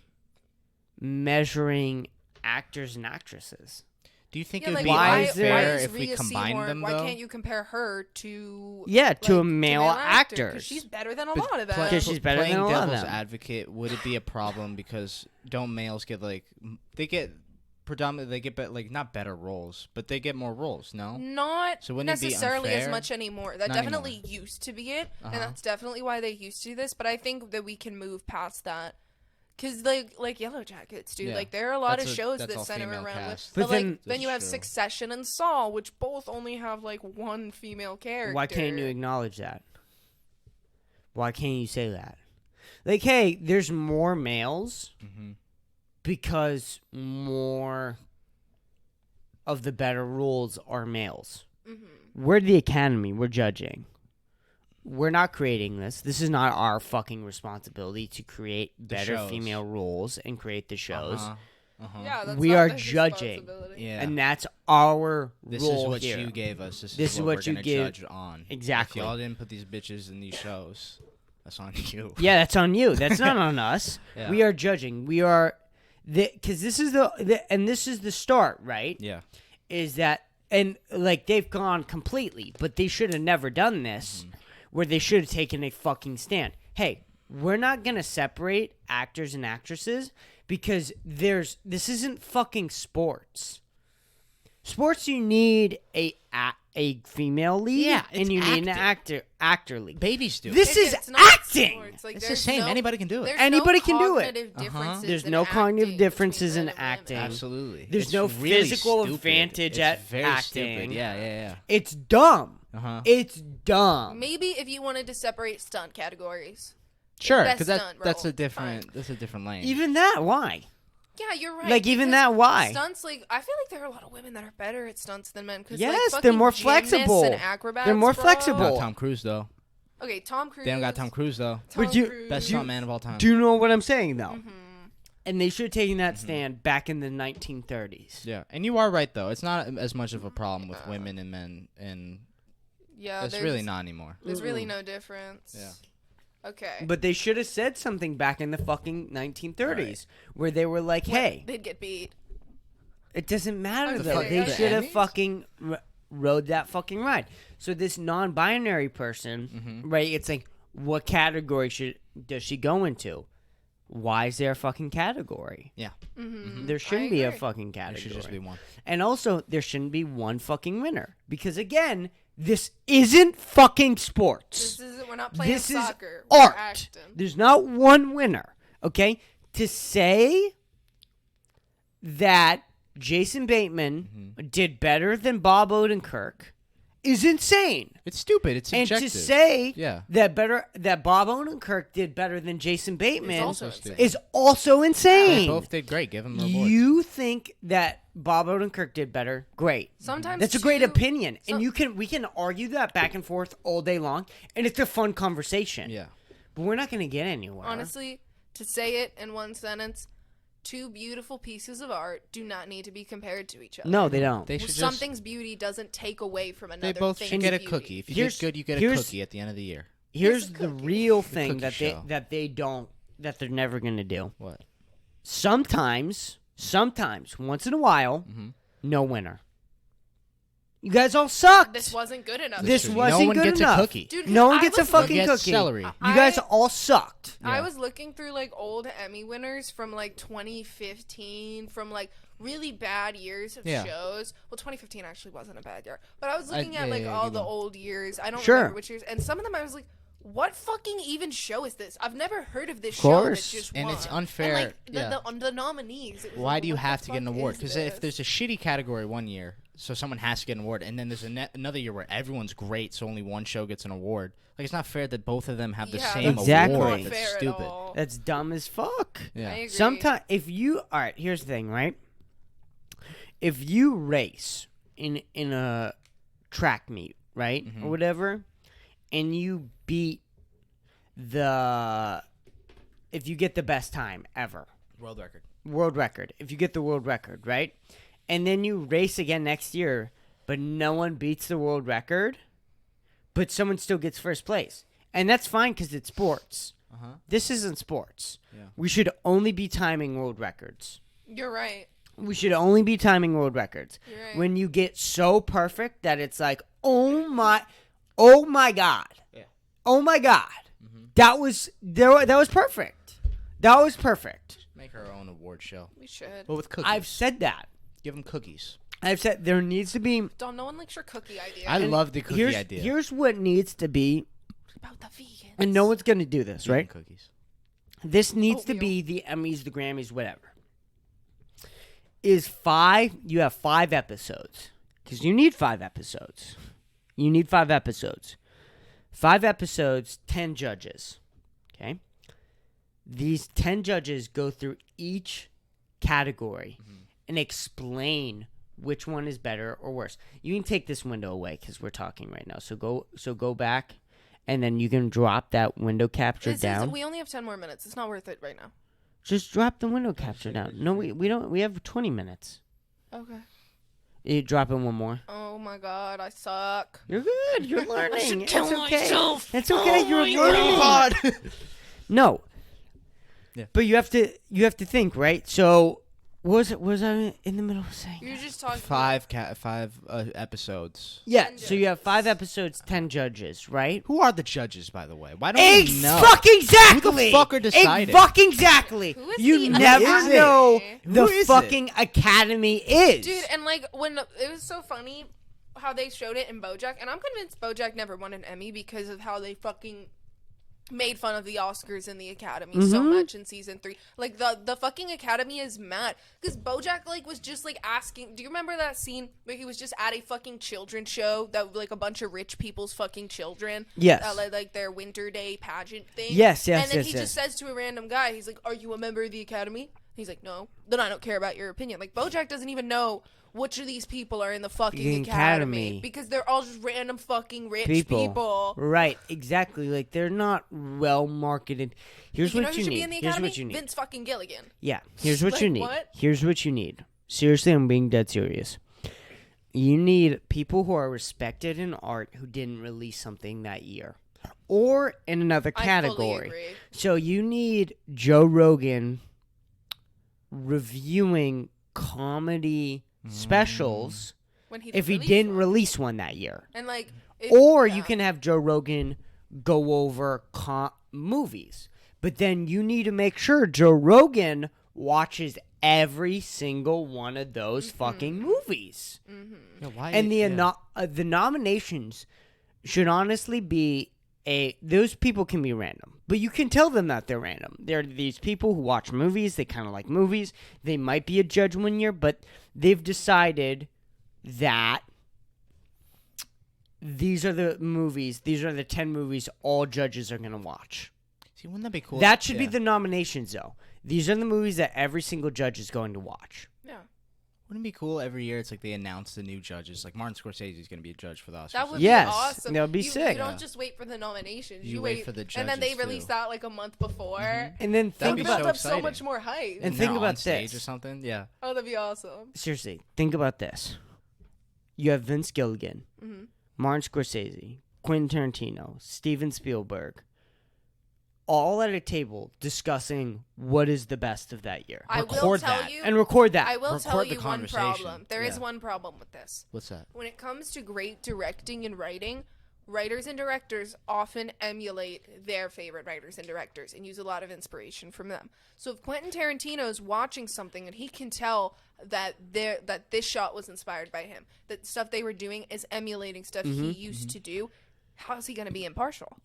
measuring actors and actresses? Do you think Yeah, it would like, be why is unfair there- if we Rhea combined Seymour, them why though? can't you compare her to Yeah, to a like, male actor. Because she's better than a But lot of them. Because she's better playing than a lot of devil's them. advocate, would it be a problem because don't males get like they get predominantly they get like not better roles, but they get more roles? No. Not So wouldn't it be necessarily as unfair? much anymore. That Not definitely used to be it, Uh-huh. and that's definitely why they used to do this. But I think that we can move past that. Cause like Yellow Jackets, dude. Yeah. Like there are a lot That's of a- shows that's that all center female around cast. with. But But like then- then you have That's true. Succession and Saul, which both only have like one female character. Why can't you acknowledge that? Why can't you say that? Like, hey, there's more males Mm-hmm. because more of the better rules are males. Mm-hmm. We're the academy. We're judging. We're not creating this. This is not our fucking responsibility to create better shows. female rules and create the shows. Yeah, that's We not are their judging. responsibility. Yeah. And that's our This role is what here. you gave us. This This is is what what we're you gonna give- judge on. Exactly. If y'all didn't put these bitches in these shows, that's on you. Yeah, that's on you. That's not on us. Yeah. We are judging. We are, because this is and this is the start, right? Yeah. Is that, and like they've gone completely, but they should have never done this, where they should have taken a fucking stand. Hey, we're not gonna separate actors and actresses because this isn't fucking sports. Sports, you need a female lead, Yeah, and it's you need an acting. actor lead. Babies do. This is It's not acting. sports. Like, It's the there's same. no- Anybody can do it. there's Anybody no can do it. cognitive differences There's in no cognitive acting differences between in men and women. acting. Absolutely. There's It's no really physical stupid. advantage It's at very acting. Stupid. Yeah. It's dumb. Uh-huh. It's dumb. Maybe if you wanted to separate stunt categories. Sure, Best because stunt that's role, a different lane. Even that, why? Yeah, you're right. Like, even because that, why? Stunts, like, I feel like there are a lot of women that are better at stunts than men. Cause, Yes, like, they're fucking more gymnasts flexible. And acrobats, They're more bro. flexible. Not Tom Cruise though. Okay, Tom Cruise. They don't got Tom Cruise though. Tom But you- Cruise. Best stuntman of all time. Do you know what I'm saying, though? Mm-hmm. And they should have taken that stand back in the 1930s. Yeah, and you are right though. It's not as much of a problem with women and men, and Yeah, it's really not anymore. There's really no difference. Yeah. Okay. But they should have said something back in the fucking 1930s where they were like, hey, They'd get beat. it doesn't matter, I'm though. kidding. They The should have Emmys? fucking rode that fucking ride. So this non-binary person, right, it's like, what category does she go into? Why is there a fucking category? Yeah, There shouldn't be a fucking there category. should just be one. And also, there shouldn't be one fucking winner. Because, again, this isn't fucking sports. We're not playing This soccer. is We're art. acting. There's not one winner, okay? To say that Jason Bateman did better than Bob Odenkirk is insane. It's stupid. It's And subjective. to say Yeah. that Bob Odenkirk did better than Jason Bateman also stupid. insane. is also They insane. both did great. Give them awards. You think that Bob Odenkirk did better? Great. Sometimes That's a great too- opinion, and so- we can argue that back and forth all day long, and it's a fun conversation. Yeah. But we're not going to get anywhere. Honestly, to say it in one sentence, two beautiful pieces of art do not need to be compared to each other. No, they don't. They should just. Something's beauty doesn't take away from another. They both thing's should get a beauty. cookie. If you Here's- get good, you get a here's- cookie at the end of the year. Here's a the cookie. real The thing cookie show. that they're never going to do. What? Sometimes, once in a while, Mm-hmm. no winner. You guys all sucked. This wasn't good enough. This true. wasn't No one good gets enough. a cookie. Dude, No one I gets a was fucking They'll get cookie. celery. You guys all sucked. I Yeah. was looking through like old Emmy winners from like 2015, from like really bad years of Yeah. shows. Well, 2015 actually wasn't a bad year, but I was looking at yeah, like yeah, all you the know. old years. I don't Sure. remember which years, and some of them I was like, what fucking even show is this? I've never heard of this Of show that course. just And won. it's unfair, And, like, yeah. the nominees. It was Why like, do you what have the to get an fuck award? is Because this? if there's a shitty category one year, so someone has to get an award, and then there's another year where everyone's great, so only one show gets an award. Like, it's not fair that both of them have the Yeah, same that's Exactly. award. not That's fair at stupid. all. That's dumb as fuck. Yeah. I agree. Sometimes, all right, here's the thing, right? If you race in a track meet, right, or whatever, and you beat if you get the best time ever, World record. world record, if you get the world record, right, and then you race again next year, but no one beats the world record, but someone still gets first place, and that's fine because it's sports. This isn't sports. Yeah. We should only be timing world records. You're right. We should only be timing world records. You're right. When you get so perfect that it's like, oh my god, Yeah. oh my god, that was perfect. That was perfect. Make our own award show. We should. But with cookies. I've said that. Give them cookies. I've said there needs to be. Don't no one likes your cookie idea. I love the cookie idea. Here's what needs to be, about the vegans. and no one's gonna do this, Vegan right? Cookies. This needs to Oatmeal. be the Emmys, the Grammys, whatever. You have 5 episodes. Because you need 5 episodes. 5 episodes, 10 judges. Okay? these 10 judges go through each category and explain which one is better or worse. You can take this window away because we're talking right now. So go back, and then you can drop that window capture down. We only have 10 more minutes. It's not worth it right now. Just drop the window capture down. No, we don't. We have 20 minutes. Okay. You drop in one more. Oh my god, I suck. You're good. You're learning. It's kill okay. myself. It's okay. Oh You're my learning. God. No. Yeah. But you have to think, right? So what was I in the middle of saying? You're just talking. Five episodes. Yeah. 10 So you have judges. 5 episodes, 10 judges, right? Who are the judges, by the way? Why don't we know? Fucking exactly. Who the fuck are deciding? Fucking exactly. Who is You the never Academy? know the Who is it? fucking Academy is. Dude, and like when it was so funny how they showed it in BoJack, and I'm convinced BoJack never won an Emmy because of how they fucking made fun of the Oscars and the Academy so much in season 3. Like the fucking Academy is mad because BoJack like was just like asking. Do you remember that scene where he was just at a fucking children's show that like a bunch of rich people's fucking children? Yes. Like their winter day pageant thing. Yes, And then yes, he yes. just says to a random guy, he's like, "Are you a member of the Academy?" He's like, "No." Then I don't care about your opinion. Like BoJack doesn't even know which of these people are in the fucking The academy Academy. because they're all just random fucking rich people. Right, exactly. Like they're not well marketed. Here's You know what who you should need. be in the Here's academy? what you need. Vince fucking Gilligan. Yeah, here's what you Like, need. what? Here's what you need. Seriously, I'm being dead serious. You need people who are respected in art who didn't release something that year. Or in another I fully category. agree. So you need Joe Rogan reviewing comedy specials When he if he release didn't one. release one that year. And like, Or yeah. you can have Joe Rogan go over movies. But then you need to make sure Joe Rogan watches every single one of those fucking movies. Yeah, why? And the nominations should honestly be those people can be random. But you can tell them that they're random. They're these people who watch movies. They kind of like movies. They might be a judge one year, but they've decided that these are the movies. These are the 10 movies all judges are going to watch. See, wouldn't that be cool? That should be the nominations, though. These are the movies that every single judge is going to watch. Yeah. Wouldn't it be cool every year? It's like they announce the new judges. Like Martin Scorsese is going to be a judge for the Oscars. That would Yes, be awesome. that would be You sick. don't just wait for the nominations. You wait for the and then they judges, release too. that like a month before. And then That'd think be about build so up so exciting. much more hype. And they're think on about stage this. or something. Yeah. Oh, that'd be awesome. Seriously, think about this. You have Vince Gilligan, Martin Scorsese, Quentin Tarantino, Steven Spielberg, all at a table discussing what is the best of that year. I will Record tell that. you. And record that. I will Record tell the you one conversation. problem. There is Yeah. one problem with this. What's that? When it comes to great directing and writing, writers and directors often emulate their favorite writers and directors and use a lot of inspiration from them. So if Quentin Tarantino is watching something and he can tell that this shot was inspired by him, that stuff they were doing is emulating stuff he used to do, how is he going to be impartial?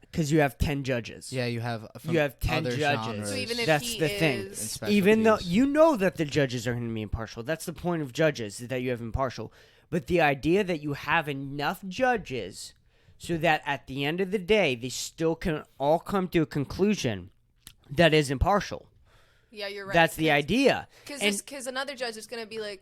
Because you have 10 judges. Yeah, you have. From You have 10 other judges. genres. So even if That's he the thing. is- specialties. Even though you know that the judges are going to be impartial. That's the point of judges, is that you have impartial. But the idea that you have enough judges so that at the end of the day, they still can all come to a conclusion that is impartial. Yeah, you're right. That's the idea. And- Because another judge is going to be like,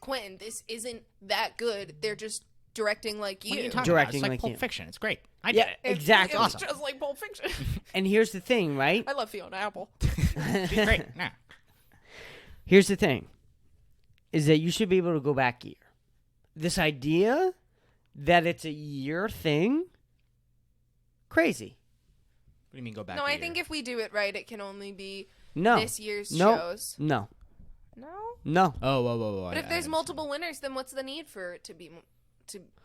Quentin, this isn't that good. They're just directing like you. What are you talking Directing about? It's like like Pulp you. Fiction. It's great. I Yeah, did it. exactly. It's just like Pulp Fiction. And here's the thing, right? I love Fiona Apple. It's great. Yeah. Here's the thing, is that you should be able to go back a year. This idea that it's a year thing, crazy. What do you mean go back? No, a I year? think if we do it right, it can only be No. this year's no. shows. No. No? No. Oh, whoa. But if there's multiple winners, then what's the need for it to be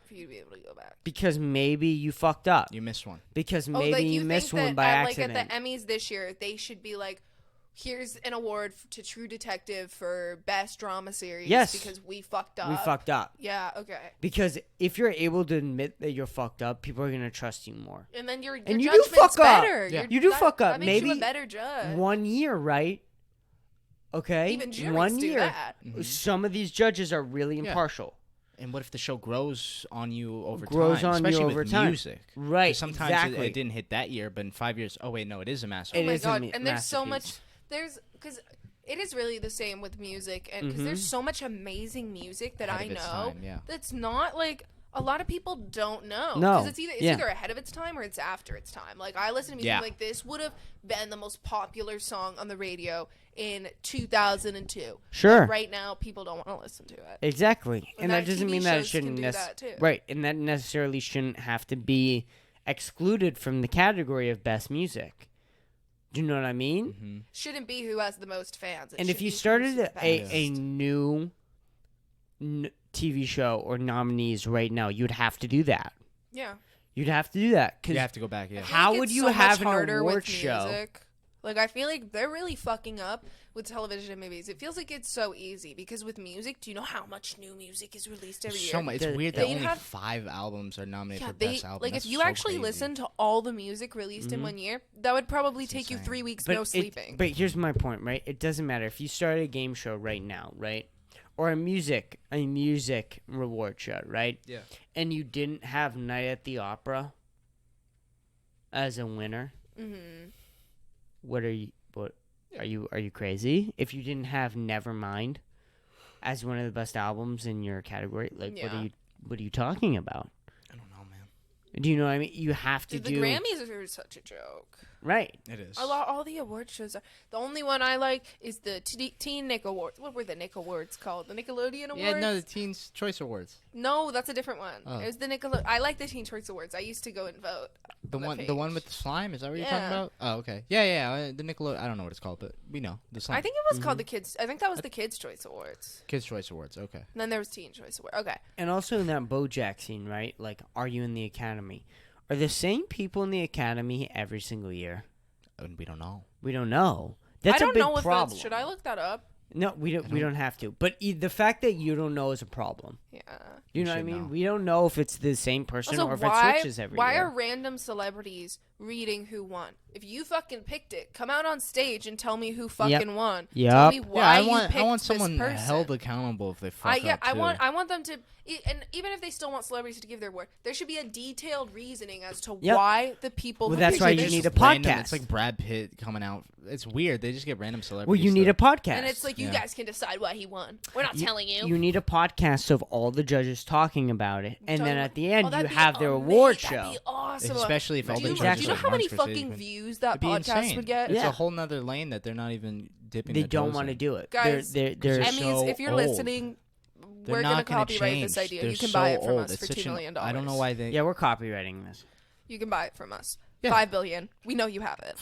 for you to be able to go back? Because maybe you fucked up. You missed one. Because Oh, maybe like you think missed that one by at, accident. Like at the Emmys this year, they should be like, here's an award to True Detective for best drama series. Yes. Because we fucked up. We fucked up. Yeah. Okay. Because if you're able to admit that you're fucked up, people are going to trust you more. And then your And you do judgment's fuck up. better. Yeah. Your- You do that- fuck up. That makes you Maybe a better judge. 1 year, right? Okay? Even juries 1 do year. that. Some of these judges are really Yeah. impartial. And what if the show grows on you over Grows time? on you Especially over with time. music. Right, 'Cause sometimes exactly. it didn't hit that year, but in 5 years, oh wait, no, it is a It masterpiece. Oh my is a god! ma- And there's so much. masterpiece. Because it is really the same with music, and because Mhm. there's so much amazing music that Ahead I of its know time, yeah. that's not like a lot of people don't know. No, Because it's yeah. either ahead of its time or it's after its time. Like I listen to music Yeah. like this would have been the most popular song on the radio in 2002. Sure. Right now, people don't want to listen to it. Exactly. And And that that doesn't TV mean that it shows can shouldn't do that, too. Right, and that necessarily shouldn't have to be excluded from the category of best music. Do you know what I mean? Mm-hmm. Shouldn't be who has the most fans. It And should if you be who's started the a best. new TV show or nominees right now, you'd have to do that. Yeah. You'd have to do that You because have to go back, yeah. I feel How like would it's you so much have an harder with award show? music. Like I feel like they're really fucking up with television and movies. It feels like it's so easy because with music, do you know how much new music is released every year? So much. It's The- weird that they'd only have- 5 albums are nominated Yeah, for they best album. like That's if you so actually crazy. listen to all the music released in 1 year, that would probably It's take you insane. 3 weeks but no sleeping. But here's my point, right? It doesn't matter if you started a game show right now, right, or a music reward show, right? Yeah. And you didn't have Night at the Opera as a winner. Mm-hmm. What are you? What are you crazy? If you didn't have Nevermind as one of the best albums in your category, like Yeah. what are you talking about? I don't know, man. Do you know what I mean? You have to Dude, the do Grammys are such a joke. right. It is. All the award shows are. The only one I like is the Teen Nick Awards. What were the Nick Awards called? The Nickelodeon Awards? Yeah, no, the Teens Choice Awards. No, that's a different one. Oh. It was the Nickelodeon. I like the Teen Choice Awards. I used to go and vote. The on one, the the one page. with the slime. Is that what you're Yeah. talking about? Oh, okay. Yeah. The Nickelodeon. I don't know what it's called, but we know the slime. I think it was called the Kids. I think that was the Kids Choice Awards. Kids Choice Awards. Okay. And then there was Teen Choice Award. Okay. And also in that BoJack scene, right? Like, are you in the Academy? Are the same people in the Academy every single year? And we don't know. We don't know. That's I don't a big know if problem. that's. Should I look that up? No, we don't. We don't have to. But the fact that you don't know is a problem. Yeah. You We know what I should mean? know. We don't know if it's the same person Also, or if why, it switches every why year. are random celebrities reading who won? If you fucking picked it, come out on stage and tell me who fucking won. Tell Yep. me Yeah, why I want. you picked I want this someone person. held accountable if they fuck up. I too. want them to, and even if they still want celebrities to give their word, there should be a detailed reasoning as to Yep. why the people. Well, who that's picked why this- you need a Just random- podcast. It's like Brad Pitt coming out. It's weird. They just get random Well, celebrities. you need a podcast. And it's like you Yeah. guys can decide why he won. We're not telling you. You need a podcast of all the judges talking about it, and then at the end you that'd be have their award amazing. That'd show. be awesome. Especially if all do the you, judges do you know are how many Martin fucking Scorsese, views that It'd be podcast insane. would get? It's Yeah. a whole nother lane that they're not even dipping. They their don't toes want to in. do it. Guys, they're they're Emmys, so if you're old. listening, They're we're gonna not gonna copyright change. this idea. They're You can so buy it from old. us It's for such $2 an- million. I don't know why they. yeah, we're copywriting this. You can buy it from us. Yeah. $5 billion. We know you have it.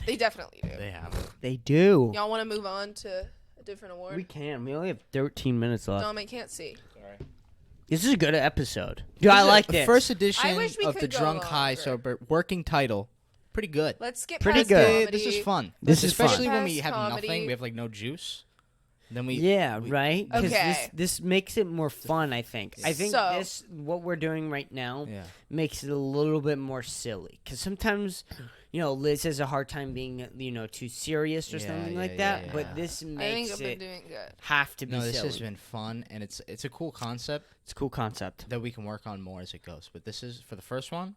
They definitely do. They have. They do. Y'all want to move on to a different award? We can. We only have 13 minutes left. Dom, I can't see. This is a good episode. Dude, I like this. First edition I wish we of could the go Drunk High longer. Sober working title. Pretty good. Let's skip Pretty past good. comedy. This is fun. This is fun. especially when we Past have comedy. nothing. We have like no juice. Then we Yeah, right? Because Okay. this makes it more fun, I think. I think So- this, what we're doing right now, Yeah. makes it a little bit more silly. Because sometimes, Liz has a hard time being, too serious or Yeah, something yeah, like yeah, that. yeah. But this I think makes I've been it doing good. have to be No, this silly. has been fun, and it's a cool concept It's a cool concept. that we can work on more as it goes. But this is for the first one.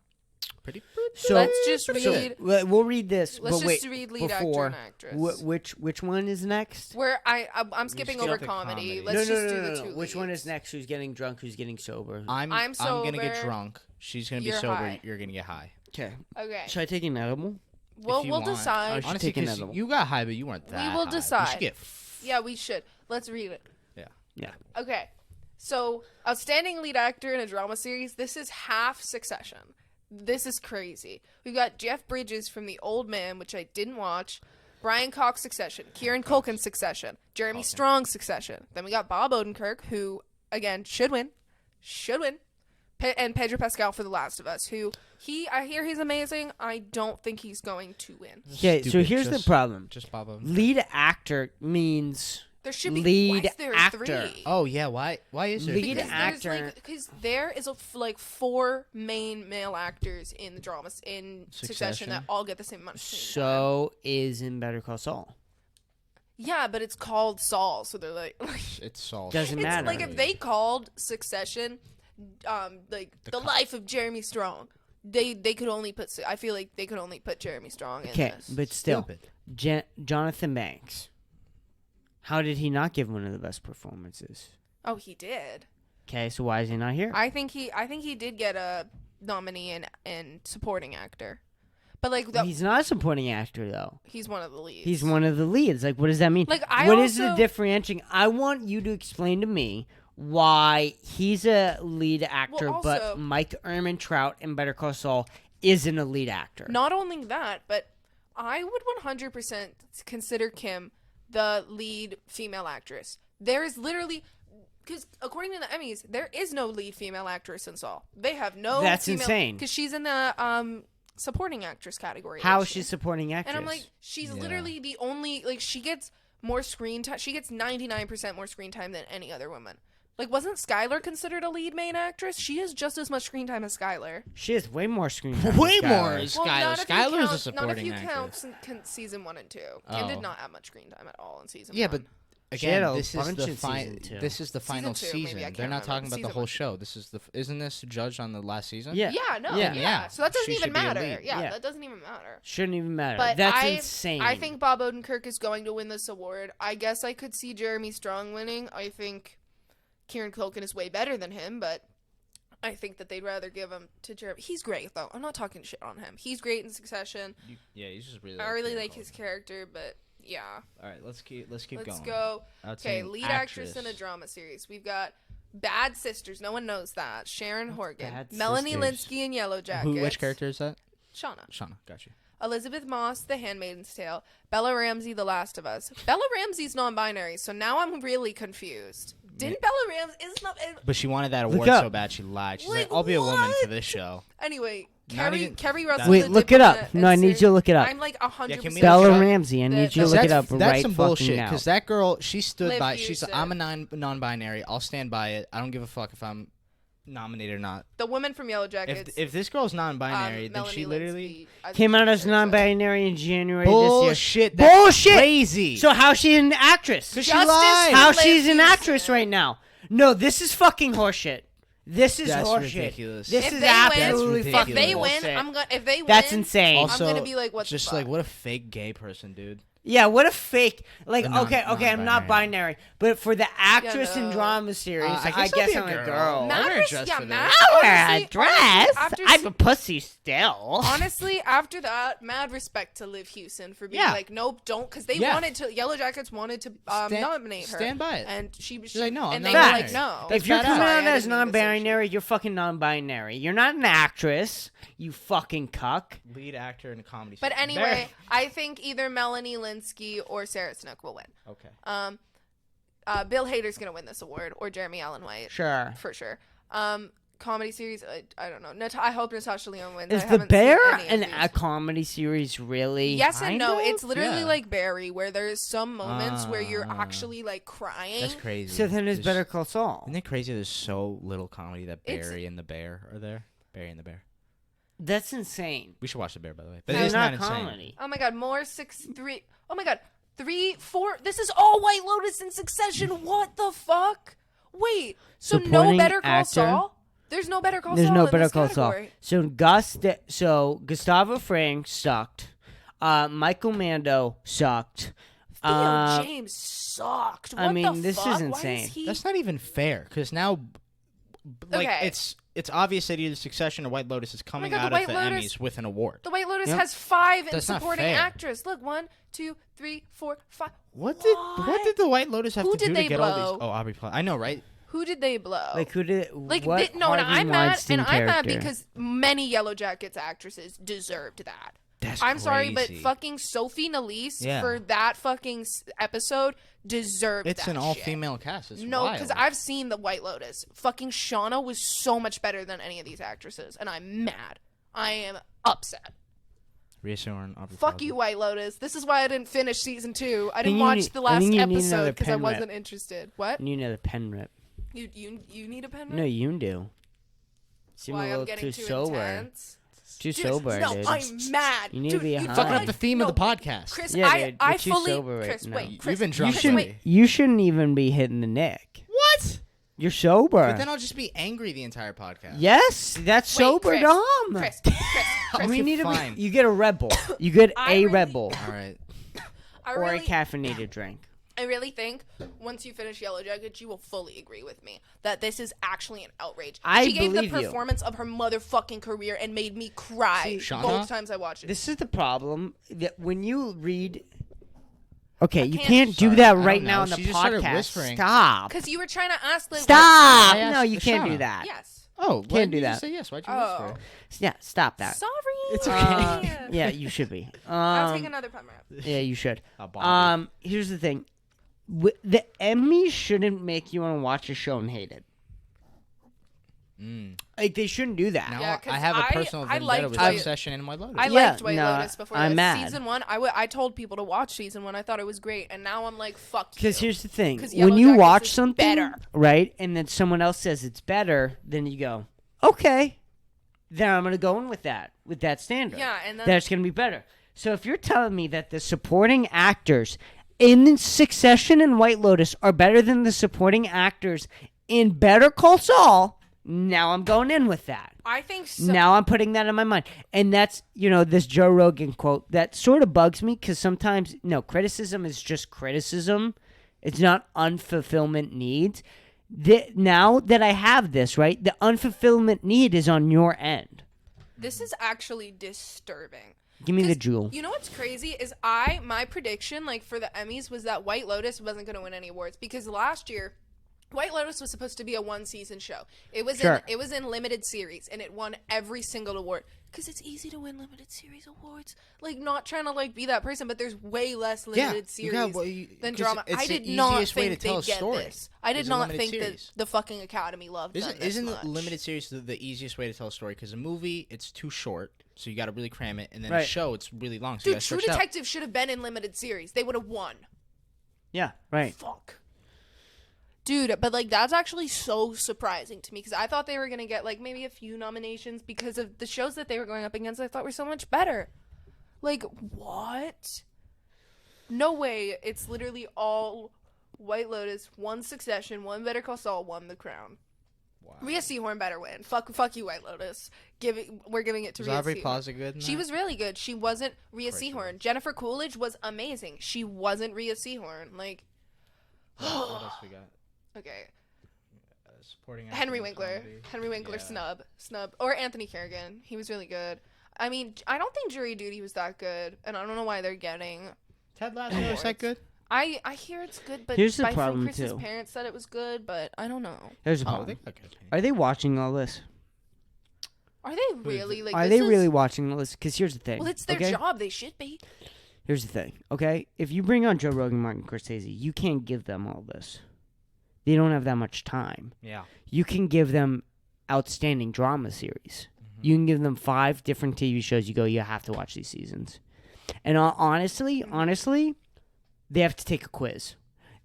Pretty. So, Let's just so read. we'll read this. Let's but wait, just read lead before, actor and actress. which one is next? Where I'm skipping skip over the comedy. comedy. Let's no, just no, do no, the no, two. no. Which one leads. is next? Who's getting drunk? Who's getting sober? I'm gonna get sober. drunk. She's gonna be You're sober. high. You're gonna get high. Okay. Okay. Should I take an edible? Well, If you we'll want. decide. I should Honestly, take an 'cause edible. you got high, but you weren't that. will high. decide. You should get. Yeah, we should. Let's read it. Yeah. Okay. So, outstanding lead actor in a drama series. This is half Succession. This is crazy. We've got Jeff Bridges from The Old Man, which I didn't watch. Brian Cox, Succession. Kieran Culkin, Succession. Jeremy Strong, Succession. Then we got Bob Odenkirk, who, again, should win. And Pedro Pascal for The Last of Us, who I hear he's amazing. I don't think he's going to win. Okay, so Stupid, here's the just- problem. Just Bob Odenkirk. Lead actor means There should be Lead why is there actor. 3? Oh yeah, why is there? Lead three? actor. Because there is like 4 main male actors in the dramas in Succession that all get the same amount of screen time. so is in Better Call Saul. Yeah, but it's called Saul, so they're like It's Saul. Doesn't it's matter. like if they called Succession, like the life of Jeremy Strong, they could only put. I feel like they could only put Jeremy Strong in Okay, this. but still, Jonathan Banks. How did he not give one of the best performances? Oh, he did. Okay, so why is he not here? I think he did get a nominee in supporting actor, but like He's not a supporting actor though. he's one of the leads. He's one of the leads. Like, what does that mean? Like, What is the differentiating? I want you to explain to me why he's a lead actor, Well, but also- Mike Ehrmantraut in Better Call Saul isn't a lead actor. Not only that, but I would 100% consider Kim the lead female actress. There is literally, because according to the Emmys, there is no lead female actress in Saul. They have no. That's insane. Because she's in the supporting actress category. How isn't is she she? supporting actress? And I'm like, she's literally the only, like, she gets more screen time. She gets 99% more screen time than any other woman. Like, wasn't Skylar considered a lead main actress? She has just as much screen time as Skylar. she has way more screen time. Way than more. Skylar. Well, Skylar's a supporting Not if you actress. count season 1 and 2. Kim did Oh. not have much screen time at all in season 1. Yeah, but She had again, a this is bunch the in season two. this is the final Season two, maybe, I season. can't They're not remember. talking about the Season whole one. show. This is isn't this judged on the last season? Yeah. Yeah, no, Yeah. yeah. So that doesn't She even should be a matter. lead. Yeah, Yeah. that doesn't even matter. Shouldn't even matter. But That's insane. I think Bob Odenkirk is going to win this award. I guess I could see Jeremy Strong winning. I think Kieran Culkin is way better than him, but I think that they'd rather give him to Jeremy. He's great, though. I'm not talking shit on him. He's great in Succession. Yeah, he's just really. I really like his character, but yeah. All right, let's keep going. Let's go. Okay, lead actress in a drama series. We've got Bad Sisters. No one knows that. Sharon Horgan. Bad Melanie Sisters? Linsky in Yellow Jackets. Which character is that? Shauna. Shauna, got you. Elizabeth Moss, The Handmaid's Tale. Bella Ramsey, The Last of Us. Bella Ramsey's non-binary, so now I'm really confused. Didn't Bella Ramsey... Is not, But she wanted that award up. so bad she lied. She's Like, like, I'll be a woman what? for this show. Anyway, Not even- Carrie Russell... Wait, the look it up. diplomat No, I and need you to Sarah- look it up. I'm like 100% can we Bella look it up? Ramsey. I need you to That's- look it up That's right some fucking bullshit. now. Because that girl, she stood Liv by. She's User. I'm a non-binary. I'll stand by it. I don't give a fuck if I'm nominated or not. The woman from Yellow Jackets... If this girl's non-binary, then Melanie she literally Linsky, I think Came out she as said so. non-binary in January bullshit. this year. That's Bullshit. Crazy. So how's she an actress? Because she Justice lied. for How Liv she's an User. actress right now? No, this is fucking horseshit. This is That's horseshit. ridiculous. This If is they absolutely win- fucking If they bullshit. win, I'm gonna. If they win, That's insane. Also, I'm gonna be like, what the just fuck? like what a fake gay person, dude. Yeah, what a fake. Like, Non- okay, I'm not binary, but for the actress in no. drama series, I I guess I'll guess be a I'm a girl. girl. I'll wear a Madras- dress yeah, for Mad- this. I wear a honestly, dress. after I'm a pussy still. Honestly, after that, mad respect to Liv Hewson for being Yeah. like, nope, don't, because they Yeah. wanted to. Yellow Jackets wanted to nominate her. stand by it. and she was She's like, no, I'm and not they were binary. like, no. That's If you're badass. coming Sorry, out I as didn't mean to say non-binary, you're fucking non-binary. You're not an actress. You fucking cuck. Lead actor in a comedy. But series. anyway, I think either Melanie Linsky or Sarah Snook will win. Okay. Bill Hader's gonna win this award, or Jeremy Allen White, Sure. for sure. Comedy series, I don't know. I hope Natasha Lyonne wins. Is I The haven't Bear seen any of a these. comedy series, really? Yes and no. Kind of? It's literally Yeah. like Barry, where there's some moments where you're Ah. actually like crying. That's crazy. So then it's There's- Better Call Saul. Isn't it crazy? There's so little comedy that It's- Barry and the Bear are there. Barry and the Bear. That's insane. We should watch the Bear, by the way. But It's it's not not insane. comedy. Oh my god, more 6-3. Oh my god, 3-4. This is all White Lotus in succession. What the fuck? Wait, so no Supporting Better Call actor? Saul? There's no Better Call There's Saul no in Better this Call Saul. category. So Gustavo Fring sucked. Michael Mando sucked. Theo James sucked. What I mean, the this is fuck? Why insane. he... That's not even fair, because now, like, Okay. it's obvious that either Succession or White Lotus is coming God, the out White of the Lotus- Emmys with an award. The White Lotus Yep. has 5 in That's not supporting fair. actress. Look, 1, 2, 3, 4, 5. What did the White Lotus have Who to do did to they get all blow? these? Oh, Aubrey Plaza. I know, right? Who did they blow? Like who did? Like what no, and Harvey I'm mad, Weinstein and I'm mad character? because many Yellow Jackets actresses deserved that. That's I'm sorry, but crazy. fucking Sophie Nélisse Yeah. for that fucking episode deserved It's that an shit. all-female cast. It's No, wild. because I've seen the White Lotus. Fucking Shauna was so much better than any of these actresses, and I'm mad. I am upset. Rhea Seehorn, Aubrey Fuck Plaza. you, White Lotus. This is why I didn't finish season 2. I didn't you watch need- the I last think you need episode another because I pen rip. wasn't interested. What? You need a pen rip. You need a pen? No, you do. Seem Why a I'm little getting too too sober. intense. Too Dude, sober, no, dude. I'm mad. You need to Dude, be you high. Fucking up know the theme what? of the podcast. Chris, Yeah, I dude, you're too fully. sober right Chris, now. wait, Chris, You've been drunk Chris, lately. wait. You shouldn't even be hitting the Nick. What? You're sober. But then I'll just be angry the entire podcast. Yes, that's Wait, sober Chris, dumb. Chris, we Okay, need fine. You get a Red Bull. You get I a really- Red Bull All right. I or a really, caffeinated drink. I really think once you finish Yellow Jackets, you will fully agree with me that this is actually an outrage. I she gave the believe you. performance of her motherfucking career and made me cry Shauna? both times I watched it. This is the problem that when you read. Okay, you can't- can't do Sorry, that I don't right know. now on the She just started podcast. whispering. Stop. Because you were trying to ask, like, Stop. I asked No, you can't do Shauna. that. Yes. Oh, Can't why do did you that. say yes? Why'd you Oh. whisper? Yeah, stop that. Sorry. It's okay. Yeah, you should be. I'll take another pomegranate. Yeah, you should. Bobby. Here's the thing. The Emmys shouldn't make you want to watch a show and hate it. Like, they shouldn't do that. Now Yeah, 'cause I have a personal I vendetta liked with White- Obsession and White Lotus. I Yeah, liked White no, Lotus before I'm this. mad. Season 1, I told people to watch season 1. I thought it was great, and now I'm like, fuck you. Because here's the thing. 'Cause When Yellow you Jackets watch is something, better. right, and then someone else says it's better, then you go, okay. Then I'm going to go in with that standard. Yeah, and then That's going to be better. So if you're telling me that the supporting actors in Succession and White Lotus are better than the supporting actors in Better Call Saul, now I'm going in with that. I think so. Now I'm putting that in my mind. And that's, this Joe Rogan quote that sort of bugs me because sometimes, criticism is just criticism. It's not unfulfillment needs. Now that I have this, right, the unfulfillment need is on your end. This is actually disturbing. Give me the 'Cause jewel. You know what's crazy is my prediction, like, for the Emmys was that White Lotus wasn't going to win any awards because last year White Lotus was supposed to be a one-season show. It was Sure. it was in limited series, and it won every single award because it's easy to win limited series awards. Like, not trying to be that person, but there's way less limited series than drama. I did not think they'd get this. I did not think that the fucking Academy loved them this Isn't much. the limited series the easiest way to tell a story? Because a movie, it's too short, so you got to really cram it, and then a Right. show, it's really long, so Dude, you got to True stretch it out. Detective should have been in limited series. They would have won. Yeah, right. Fuck. Dude, but that's actually so surprising to me because I thought they were going to get maybe a few nominations because of the shows that they were going up against I thought were so much better. What? No way. It's literally all White Lotus, one Succession, one Better Call Saul, one The Crown. Wow. Rhea Seehorn better win. Fuck you, White Lotus. We're giving it to Was Rhea Aubrey Seehorn. Plaza good in She that? was really good. She wasn't Rhea course she Seehorn. Jennifer Coolidge was amazing. She wasn't Rhea Seehorn. What else we got? Okay. Supporting actor Henry in Winkler. comedy. Henry Winkler Yeah. snub. Or Anthony Kerrigan. He was really good. I mean, I don't think Jury Duty was that good, and I don't know why they're getting. Ted Lasso, is that good? I hear it's good, but Here's the from problem, Chris's too. parents said it was good, but I don't know. Here's the Oh, problem. they got good. Are they watching all this? Are they really Are this they is- really watching all this? Because here's the thing. Well, it's their okay? job. They should be. Here's the thing, okay? If you bring on Joe Rogan, Martin Scorsese, you can't give them all this. They don't have that much time. Yeah. You can give them outstanding drama series. You can give them 5 different TV shows. You go, you have to watch these seasons. And honestly, they have to take a quiz.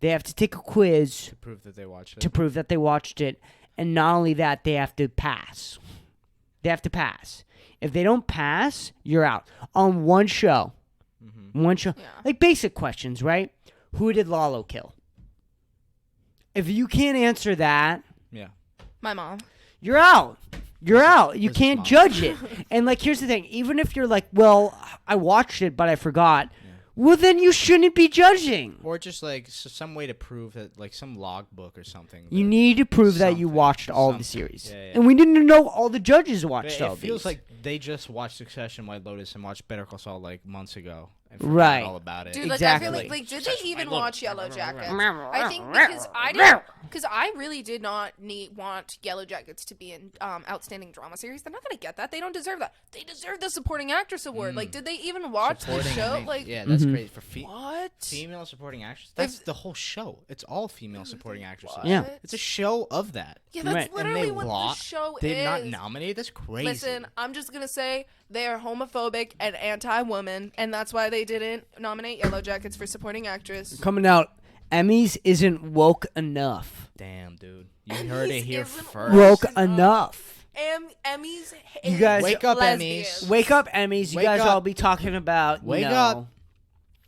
They have to take a quiz To prove that they watched it. to prove that they watched it. And not only that, they have to pass. They have to pass. If they don't pass, you're out. On one show. One show. Yeah. Like basic questions, right? Who did Lalo kill? If you can't answer that, Yeah. My mom. you're out. You're out. You This is can't mom. judge it. And here's the thing. Even if you're like, well, I watched it, but I forgot. Well, then you shouldn't be judging. Or just some way to prove that, some logbook or something. You that- need to prove that you something, watched all the something. series. Yeah, yeah. And we didn't know all the judges But watched all it feels these. like they just watched Succession, White Lotus, and watched Better Call Saul months ago. And forgot Right. all about it. Dude, I feel Exactly. like did they even watch Yellow Jackets? Jackets? I think because I really did not want Yellow Jackets to be in outstanding drama series. They're not gonna get that. They don't deserve that. They deserve the supporting actress award. Did they even watch the Supporting, show? yeah, that's Mm-hmm. great for What? female supporting actress. That's the whole show. It's all female supporting actresses. What? Yeah. It's a show of that. Yeah, that's Right. literally and they what the show They're is. not nominated. That's crazy. Listen, I'm just gonna say they are homophobic and anti-woman, and that's why they didn't nominate Yellow Jackets for supporting actress. Coming out, Emmys isn't woke enough. Damn, dude. You heard it here isn't first. Woke Enough. enough. Emmys. You guys- Wake up, lesbians. Emmys. Wake up, Emmys. You Wake guys up. all be talking about. Wake up.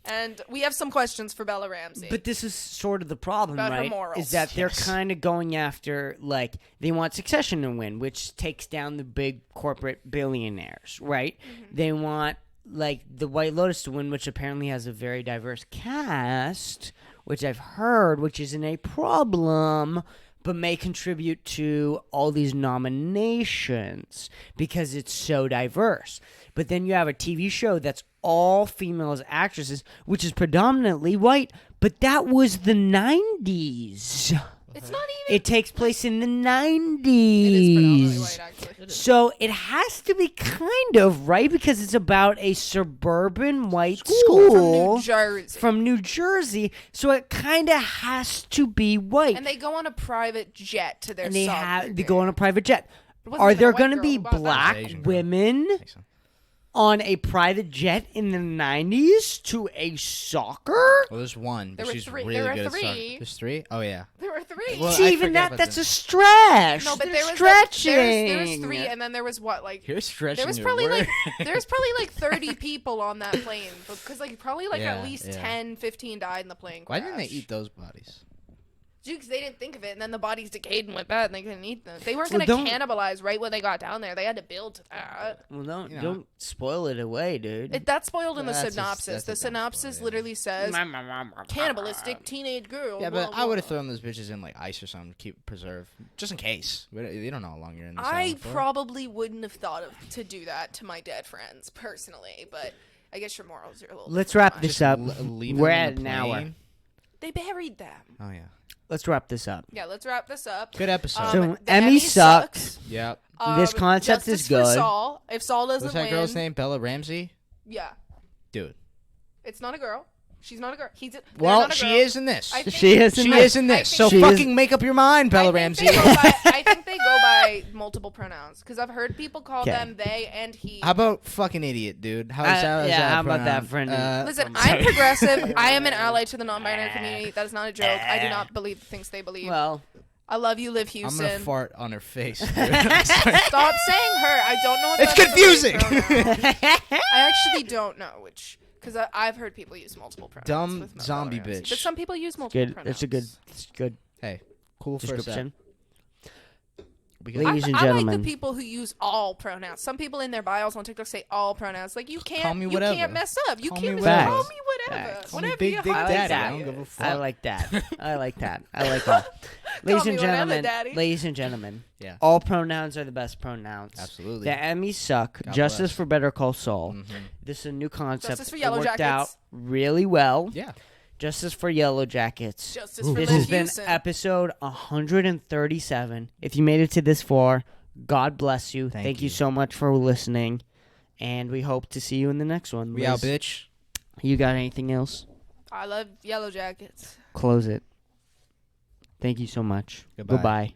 And we have some questions for Bella Ramsey. But this is sort of the problem, About her right? morals. Is that they're Yes. kind of going after, like, they want Succession to win, which takes down the big corporate billionaires, right? They want, like, the White Lotus to win, which apparently has a very diverse cast, which I've heard, which isn't a problem, but may contribute to all these nominations because it's so diverse. But then you have a TV show that's all female as actresses, which is predominantly white, but that was the 90s. it's not even. It takes place in the It is predominantly 90s. white, actually. So it has to be kind of, right? Because it's about a suburban white From school New Jersey. from New Jersey. So it kind of has to be white. And they go on a private jet to their And they soccer they go on a private jet. It wasn't Are even a there white going to girl. be Who bought that? black Asian girl. women Makes sense. on a private jet in the 90s to a soccer? Well, there's one, but There were she's three- really there were good at soccer. three. There's 3? Oh, yeah. There were 3. Well, See, I even forget that, about that's the- a stretch. No, but They're there was stretching. there was 3, and then there was what, like You're stretching there was your probably word. like there was probably like 30 people on that plane because like probably like Yeah, at least yeah. 10, 15 died in the plane Why crash. didn't they eat those bodies? Because they didn't think of it, and then the bodies decayed and went bad, and they couldn't eat them. They weren't Well, gonna don't- cannibalize right when they got down there. They had to build to that. Well, don't You know. don't spoil it away, dude. That's spoiled in the That's a- synopsis. that's a The dumb synopsis spoil, yeah. literally says cannibalistic teenage girl. Yeah, but blah, I would have blah. thrown those bitches in like ice or something to keep preserve, just in case. You don't know how long you're in this. I island for. probably wouldn't have thought of to do that to my dead friends personally, but I guess your morals are a little. Let's wrap much. this up. Leave We're them at in the an hour. plane. They buried them. Oh yeah, Let's wrap this up. Yeah, let's wrap this up. good episode. So, the Emmy sucks. Yep. This concept Justice is for good. Saul. If Saul doesn't What's that win, girl's name? Bella Ramsey. yeah, Dude. it's not a girl. She's not a girl. They're Well, not a she girl. is in this. I think- She is in She this. is in I this. think So she fucking is- make up your mind, Bella I Ramsey. think they go by multiple pronouns because I've heard people call 'Kay. them they and he. How about fucking idiot, dude? How is that? is yeah, that how about that, pronoun? friend? Listen, I'm sorry. I'm progressive. I am an ally to the non-binary community. That is not a joke. I do not believe the things they believe. Well, I love you, Liv I'm Houston. gonna fart on her face. Dude. Stop saying her. I don't know. If It's that's a confusing. pronoun. I actually don't know which, because I've heard people use multiple pronouns. Dumb with no zombie tolerance. bitch. But some people use multiple good. pronouns. It's a good Hey, cool first description. Because Ladies and I like gentlemen. the people who use all pronouns. Some people in their bios on TikTok say all pronouns. Like you can't, Call me you whatever. can't mess up. You Call can't me call whatever. me whatever. Facts. Call me Whatever Big your Dick heart Daddy. I desires. don't give a fuck. I like that. I like that. I like that. Ladies me and whatever, gentlemen, Daddy. ladies and gentlemen, Yeah. all pronouns are the best pronouns. Absolutely. The Emmys suck. God Justice bless. for Better Call Saul. Mhm. This is a new concept. Justice for It Yellow worked Jackets. out really well. Yeah. Justice for Yellow Jackets. Justice for This Liv has been Houston. episode 137. If you made it to this far, God bless you. Thank you you. so much for listening. And we hope to see you in the next one. We out, Liz, bitch. You got anything else? I love Yellow Jackets. Close it. Thank you so much. Goodbye. Goodbye.